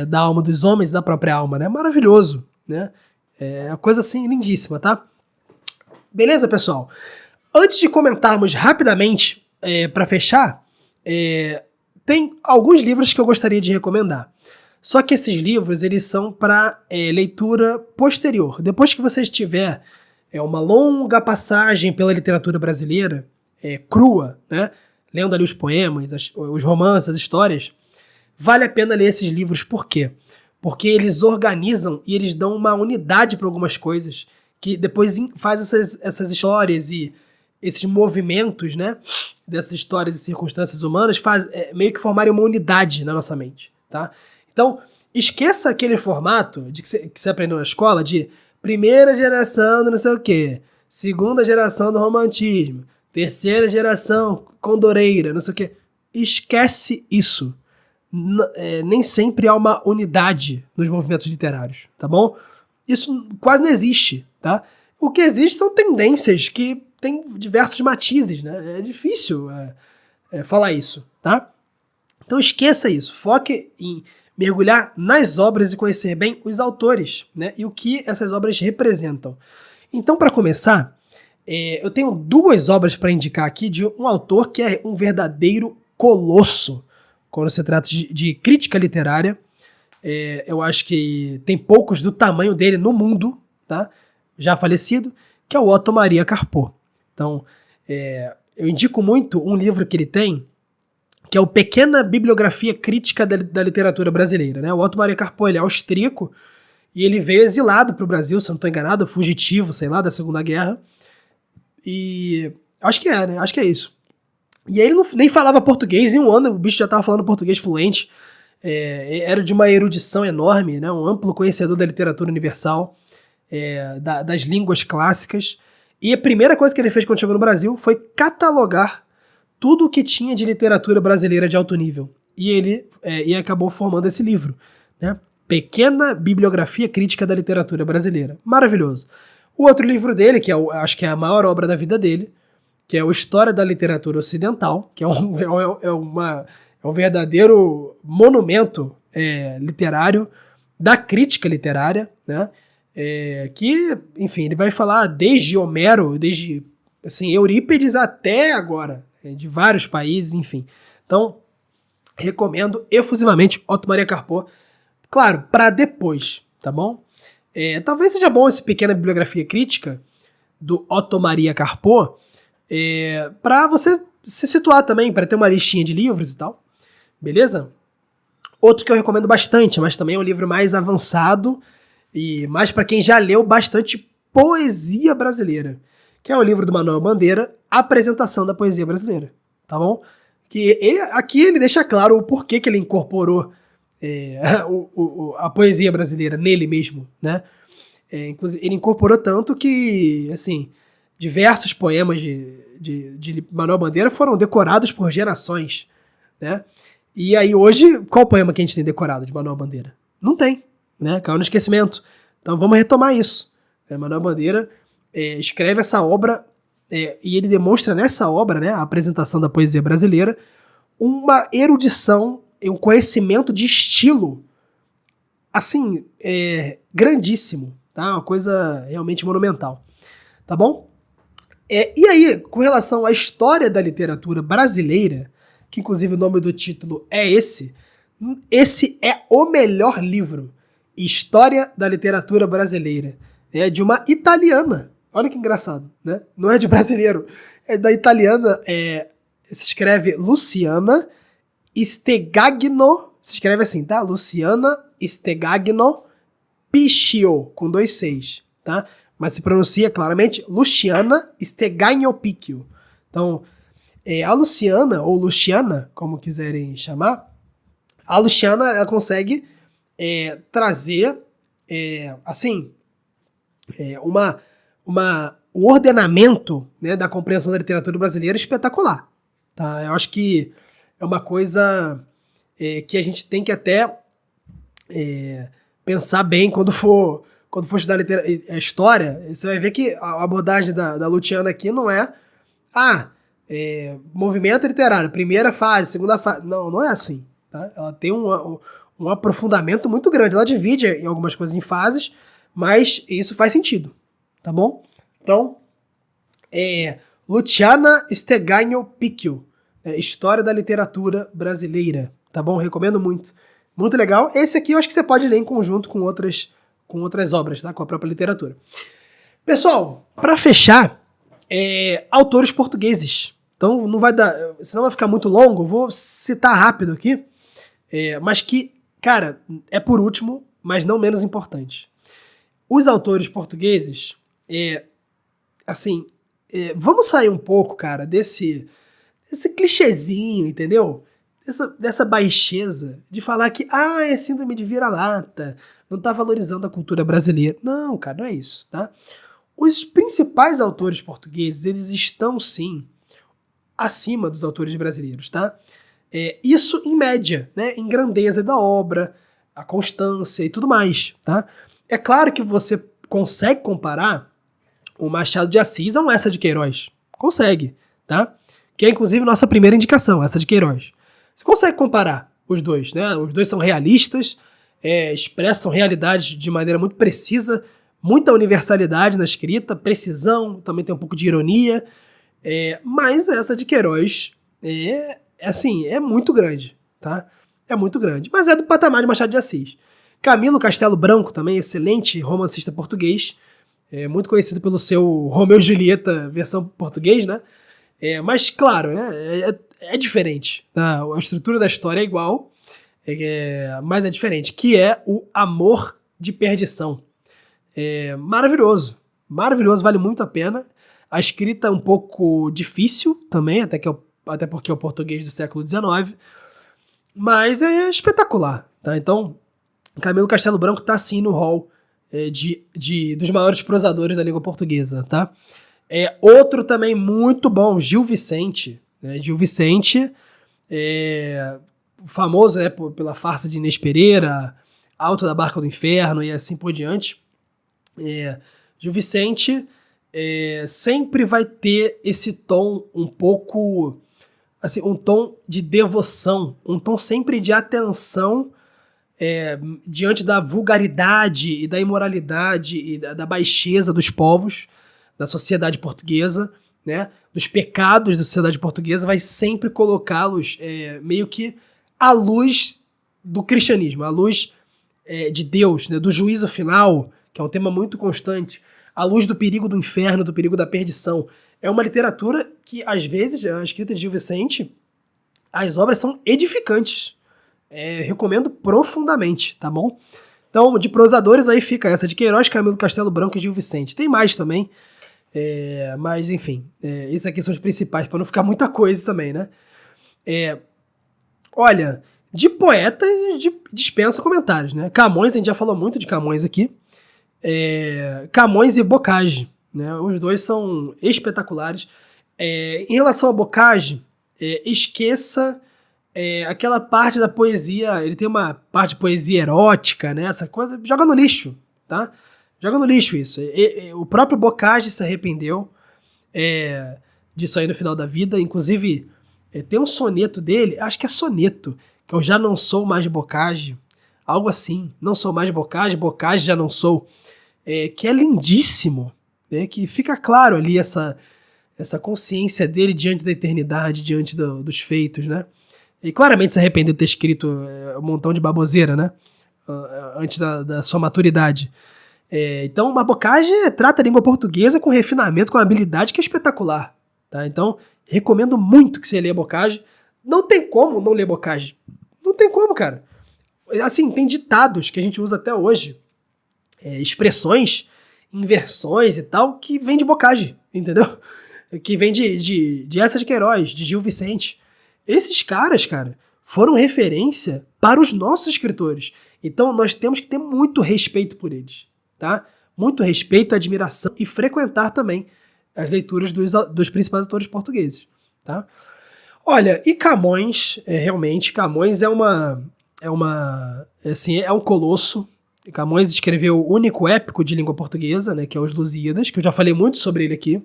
da alma dos homens, da própria alma, né? Maravilhoso, né? É uma coisa assim lindíssima, tá? Beleza, pessoal? Antes de comentarmos rapidamente, para fechar, tem alguns livros que eu gostaria de recomendar. Só que esses livros, eles são para leitura posterior. Depois que você tiver uma longa passagem pela literatura brasileira, crua, né? Lendo ali os poemas, os romances, as histórias, vale a pena ler esses livros. Por quê? Porque eles organizam e eles dão uma unidade para algumas coisas, que depois faz essas histórias e esses movimentos, né, dessas histórias e circunstâncias humanas meio que formarem uma unidade na nossa mente, tá? Então, esqueça aquele formato que você aprendeu na escola de primeira geração do não sei o quê, segunda geração do romantismo, terceira geração condoreira, não sei o quê. Esquece isso. Nem sempre há uma unidade nos movimentos literários, tá bom? Isso quase não existe, tá? O que existe são tendências que têm diversos matizes, né? É difícil falar isso, tá? Então esqueça isso. Foque em mergulhar nas obras e conhecer bem os autores, né, e o que essas obras representam. Então, para começar, eu tenho 2 obras para indicar aqui de um autor que é um verdadeiro colosso quando se trata de crítica literária. Eu acho que tem poucos do tamanho dele no mundo, tá? Já falecido, que é o Otto Maria Carpo. Então, eu indico muito um livro que ele tem, que é o Pequena Bibliografia Crítica da Literatura Brasileira, né? O Otto Maria Carpo, ele é austríaco, e ele veio exilado para o Brasil, se eu não estou enganado, fugitivo, sei lá, da Segunda Guerra. E acho que né? Acho que é isso. E aí ele nem falava português, em um ano o bicho já estava falando português fluente. Era de uma erudição enorme, né? Um amplo conhecedor da literatura universal, das línguas clássicas. E a primeira coisa que ele fez quando chegou no Brasil foi catalogar tudo o que tinha de literatura brasileira de alto nível. E ele acabou formando esse livro, né? Pequena Bibliografia Crítica da Literatura Brasileira. Maravilhoso. O outro livro dele, que acho que é a maior obra da vida dele, que é o História da Literatura Ocidental, que é um verdadeiro monumento literário da crítica literária, né? Que, enfim, ele vai falar desde Homero, desde assim, Eurípides até agora, de vários países, enfim. Então, recomendo efusivamente Otto Maria Carpo. Claro, para depois, tá bom? Talvez seja bom essa pequena bibliografia crítica do Otto Maria Carpo, para você se situar também, para ter uma listinha de livros e tal, beleza? Outro que eu recomendo bastante, mas também é um livro mais avançado e mais para quem já leu bastante poesia brasileira, que é o livro do Manuel Bandeira, Apresentação da Poesia Brasileira, tá bom? Que aqui ele deixa claro o porquê que ele incorporou a poesia brasileira nele mesmo, né? Inclusive, ele incorporou tanto que, assim, diversos poemas de Manuel Bandeira foram decorados por gerações, né? E aí hoje, qual poema que a gente tem decorado de Manuel Bandeira? Não tem, né? Caiu no esquecimento. Então vamos retomar isso. Manuel Bandeira escreve essa obra e ele demonstra nessa obra, né, a apresentação da poesia brasileira, uma erudição, um conhecimento de estilo, assim, grandíssimo, tá? Uma coisa realmente monumental, tá bom? E aí, com relação à história da literatura brasileira, que inclusive o nome do título é esse é o melhor livro, História da Literatura Brasileira, de uma italiana. Olha que engraçado, né? Não é de brasileiro, é da italiana, se escreve Luciana Stegagno, se escreve assim, tá? Luciana Stegagno Picchio, com 2 Cs, tá? Mas se pronuncia claramente Luciana Stegagno Picchio. Então, a Luciana, ou Luciana, como quiserem chamar, a Luciana, ela consegue trazer, assim, um ordenamento, né, da compreensão da literatura brasileira espetacular, tá? Eu acho que é uma coisa que a gente tem que até pensar bem quando for estudar a história. Você vai ver que a abordagem da Luciana aqui não é movimento literário, primeira fase, segunda fase. Não é assim, tá? Ela tem um aprofundamento muito grande. Ela divide em algumas coisas em fases, mas isso faz sentido, tá bom? Então, Luciana Stegagno Picchio, História da Literatura Brasileira, tá bom? Recomendo muito. Muito legal. Esse aqui eu acho que você pode ler em conjunto com outras obras, tá? Com a própria literatura. Pessoal, para fechar, autores portugueses. Então não vai dar, senão vai ficar muito longo, eu vou citar rápido aqui, mas que, cara, é por último, mas não menos importante. Os autores portugueses, assim, vamos sair um pouco, cara, desse clichêzinho, entendeu? Dessa baixeza de falar que, é síndrome de vira-lata, não tá valorizando a cultura brasileira. Não, cara, não é isso, tá? Os principais autores portugueses, eles estão, sim, acima dos autores brasileiros, tá? Isso em média, né? Em grandeza da obra, a constância e tudo mais, tá? É claro que você consegue comparar o Machado de Assis a um Eça de Queiroz. Consegue, tá? Que é, inclusive, nossa primeira indicação, Eça de Queiroz. Você consegue comparar os dois, né? Os dois são realistas, expressam realidades de maneira muito precisa, muita universalidade na escrita, precisão, também tem um pouco de ironia, mas essa de Queiroz é muito grande, tá? É muito grande, mas é do patamar de Machado de Assis. Camilo Castelo Branco, também excelente romancista português, muito conhecido pelo seu Romeu e Julieta versão português, né? Mas, claro, né, é diferente. Tá? A estrutura da história é igual, mas é diferente, que é o Amor de Perdição. Maravilhoso, maravilhoso, vale muito a pena. A escrita é um pouco difícil também, até porque é o português do século XIX, mas é espetacular. Tá? Então, Camilo Castelo Branco está sim no hall dos maiores prosadores da língua portuguesa. Tá? Outro também muito bom, Gil Vicente. Né? Gil Vicente, famoso, né, pela farsa de Inês Pereira, Alto da Barca do Inferno e assim por diante. Gil Vicente sempre vai ter esse tom um pouco, assim, um tom de devoção, um tom sempre de atenção diante da vulgaridade e da imoralidade e da baixeza dos povos, da sociedade portuguesa, né, dos pecados da sociedade portuguesa, vai sempre colocá-los meio que à luz do cristianismo, à luz de Deus, né, do juízo final, que é um tema muito constante, à luz do perigo do inferno, do perigo da perdição. É uma literatura que, às vezes, a escrita de Gil Vicente, as obras são edificantes. Recomendo profundamente, tá bom? Então, de prosadores, aí fica essa de Queiroz, Camilo Castelo Branco e Gil Vicente. Tem mais também, mas enfim, esses aqui são os principais, para não ficar muita coisa também, né? Olha, de poetas, dispensa comentários, né? Camões, a gente já falou muito de Camões aqui. Camões e Bocage, né? Os dois são espetaculares. Em relação a Bocage, esqueça aquela parte da poesia, ele tem uma parte de poesia erótica, né? Essa coisa, joga no lixo, tá? Joga no lixo isso. O próprio Bocage se arrependeu disso aí no final da vida, inclusive tem um soneto dele, acho que é soneto, que eu já não sou mais Bocage, algo assim, não sou mais Bocage, Bocage já não sou, que é lindíssimo, né? Que fica claro ali essa consciência dele diante da eternidade, diante dos feitos, né? E claramente se arrependeu de ter escrito um montão de baboseira, né? Antes da sua maturidade. Então, uma Bocage trata a língua portuguesa com refinamento, com habilidade que é espetacular. Tá? Então, recomendo muito que você leia Bocage. Não tem como não ler Bocage. Não tem como, cara. Assim, tem ditados que a gente usa até hoje, expressões, inversões e tal, que vem de Bocage, entendeu? Que vem de Eça de Queiroz, de Gil Vicente. Esses caras, cara, foram referência para os nossos escritores. Então, nós temos que ter muito respeito por eles, tá? Muito respeito, admiração e frequentar também as leituras dos principais autores portugueses, tá? Olha, e Camões, realmente, Camões é um colosso. Camões escreveu o único épico de língua portuguesa, né, que é os Lusíadas, que eu já falei muito sobre ele aqui.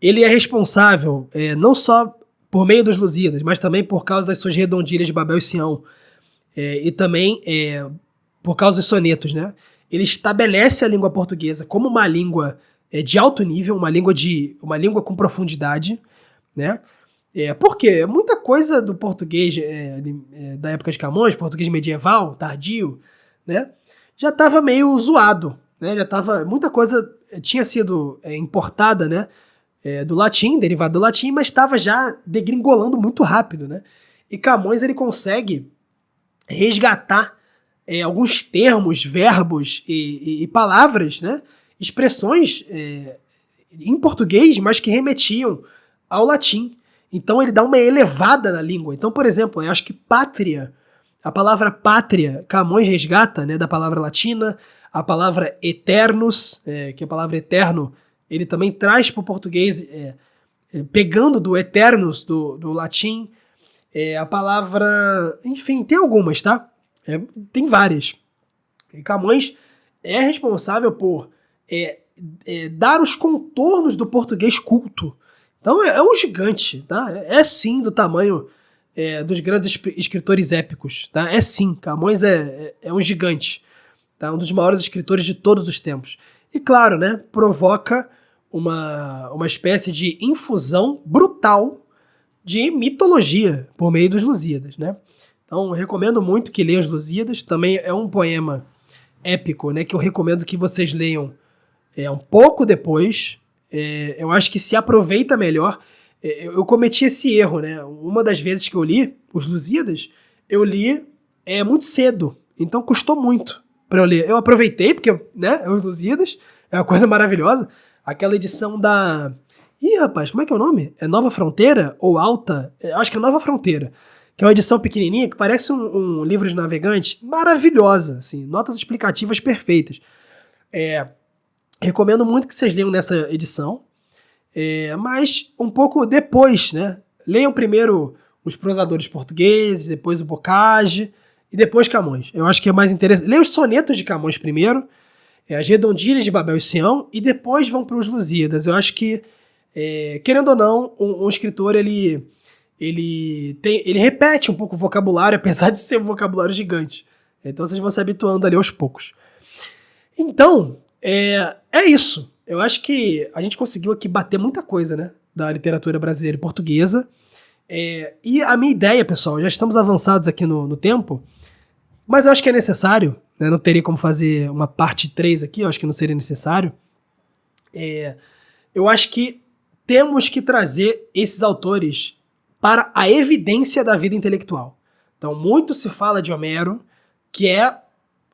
Ele é responsável não só por meio dos Lusíadas, mas também por causa das suas redondilhas de Babel e Sião, e também por causa dos sonetos, né? Ele estabelece a língua portuguesa como uma língua de alto nível, uma língua com profundidade, né? Porque muita coisa do português da época de Camões, português medieval, tardio, né? Já estava meio zoado, né? Muita coisa tinha sido importada, né? Do latim, derivado do latim, mas estava já degringolando muito rápido, né? E Camões, ele consegue resgatar alguns termos, verbos e palavras, né? Expressões em português, mas que remetiam ao latim. Então ele dá uma elevada na língua. Então, por exemplo, eu acho que pátria, a palavra pátria, Camões resgata, né, da palavra latina, a palavra eternos, que a palavra eterno, ele também traz para o português, pegando do eternos, do latim, a palavra... Enfim, tem algumas, tá? Tem várias. E Camões é responsável por dar os contornos do português culto. Então é um gigante, tá? Sim do tamanho dos grandes escritores épicos. Tá? É sim, Camões é um gigante. Tá? Um dos maiores escritores de todos os tempos. E claro, né, provoca uma espécie de infusão brutal de mitologia por meio dos Lusíadas, né? Então, recomendo muito que leiam os Lusíadas. Também é um poema épico, né, que eu recomendo que vocês leiam um pouco depois. Eu acho que se aproveita melhor. Eu cometi esse erro, né? Uma das vezes que eu li os Lusíadas, eu li muito cedo. Então, custou muito para eu ler. Eu aproveitei, porque, né, os Lusíadas é uma coisa maravilhosa. Aquela edição da... Ih, rapaz, como é que é o nome? É Nova Fronteira ou Alta? Acho que é Nova Fronteira. Que é uma edição pequenininha, que parece um livro de navegante. Maravilhosa, assim. Notas explicativas perfeitas. Recomendo muito que vocês leiam nessa edição. Mas um pouco depois, né? Leiam primeiro os prosadores portugueses, depois o Bocage e depois Camões. Eu acho que é mais interessante. Leiam os sonetos de Camões primeiro, as redondilhas de Babel e Sião, e depois vão para os Lusíadas. Eu acho que, querendo ou não, um escritor, ele repete um pouco o vocabulário, apesar de ser um vocabulário gigante. Então vocês vão se habituando ali aos poucos. Então, é isso. Eu acho que a gente conseguiu aqui bater muita coisa, né, da literatura brasileira e portuguesa. E a minha ideia, pessoal, já estamos avançados aqui no tempo, mas eu acho que é necessário, né, não teria como fazer uma parte 3 aqui, eu acho que não seria necessário. Eu acho que temos que trazer esses autores para a evidência da vida intelectual. Então, muito se fala de Homero, que é,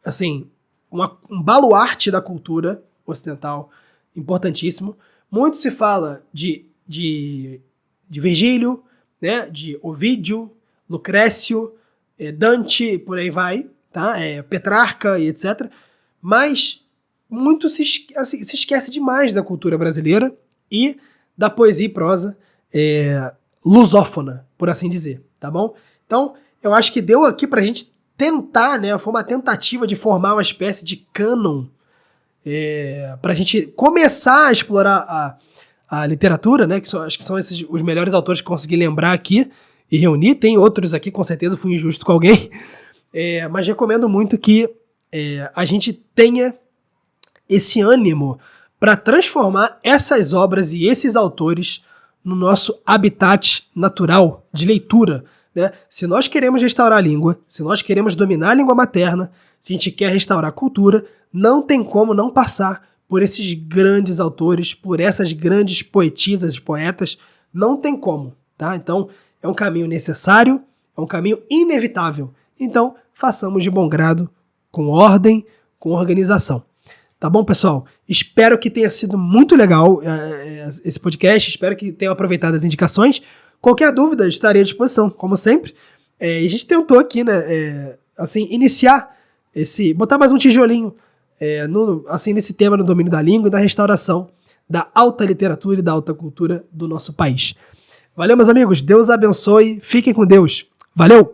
assim, um baluarte da cultura ocidental, importantíssimo. Muito se fala de Virgílio, né, de Ovídio, Lucrécio, Dante, por aí vai, tá? Petrarca e etc. Mas muito se esquece demais da cultura brasileira e da poesia e prosa lusófona, por assim dizer, tá bom? Então, eu acho que deu aqui pra gente tentar, né, foi uma tentativa de formar uma espécie de cânon pra gente começar a explorar a literatura, né, acho que são esses os melhores autores que consegui lembrar aqui e reunir. Tem outros aqui, com certeza fui injusto com alguém, mas recomendo muito que a gente tenha esse ânimo para transformar essas obras e esses autores no nosso habitat natural de leitura, né? Se nós queremos restaurar a língua, se nós queremos dominar a língua materna, se a gente quer restaurar a cultura, não tem como não passar por esses grandes autores, por essas grandes poetisas, poetas, não tem como, tá? Então, é um caminho necessário, é um caminho inevitável. Então, façamos de bom grado, com ordem, com organização. Tá bom, pessoal? Espero que tenha sido muito legal esse podcast, espero que tenham aproveitado as indicações. Qualquer dúvida, estarei à disposição, como sempre. E a gente tentou aqui, né, iniciar botar mais um tijolinho nesse tema no domínio da língua e da restauração da alta literatura e da alta cultura do nosso país. Valeu, meus amigos, Deus abençoe, fiquem com Deus. Valeu!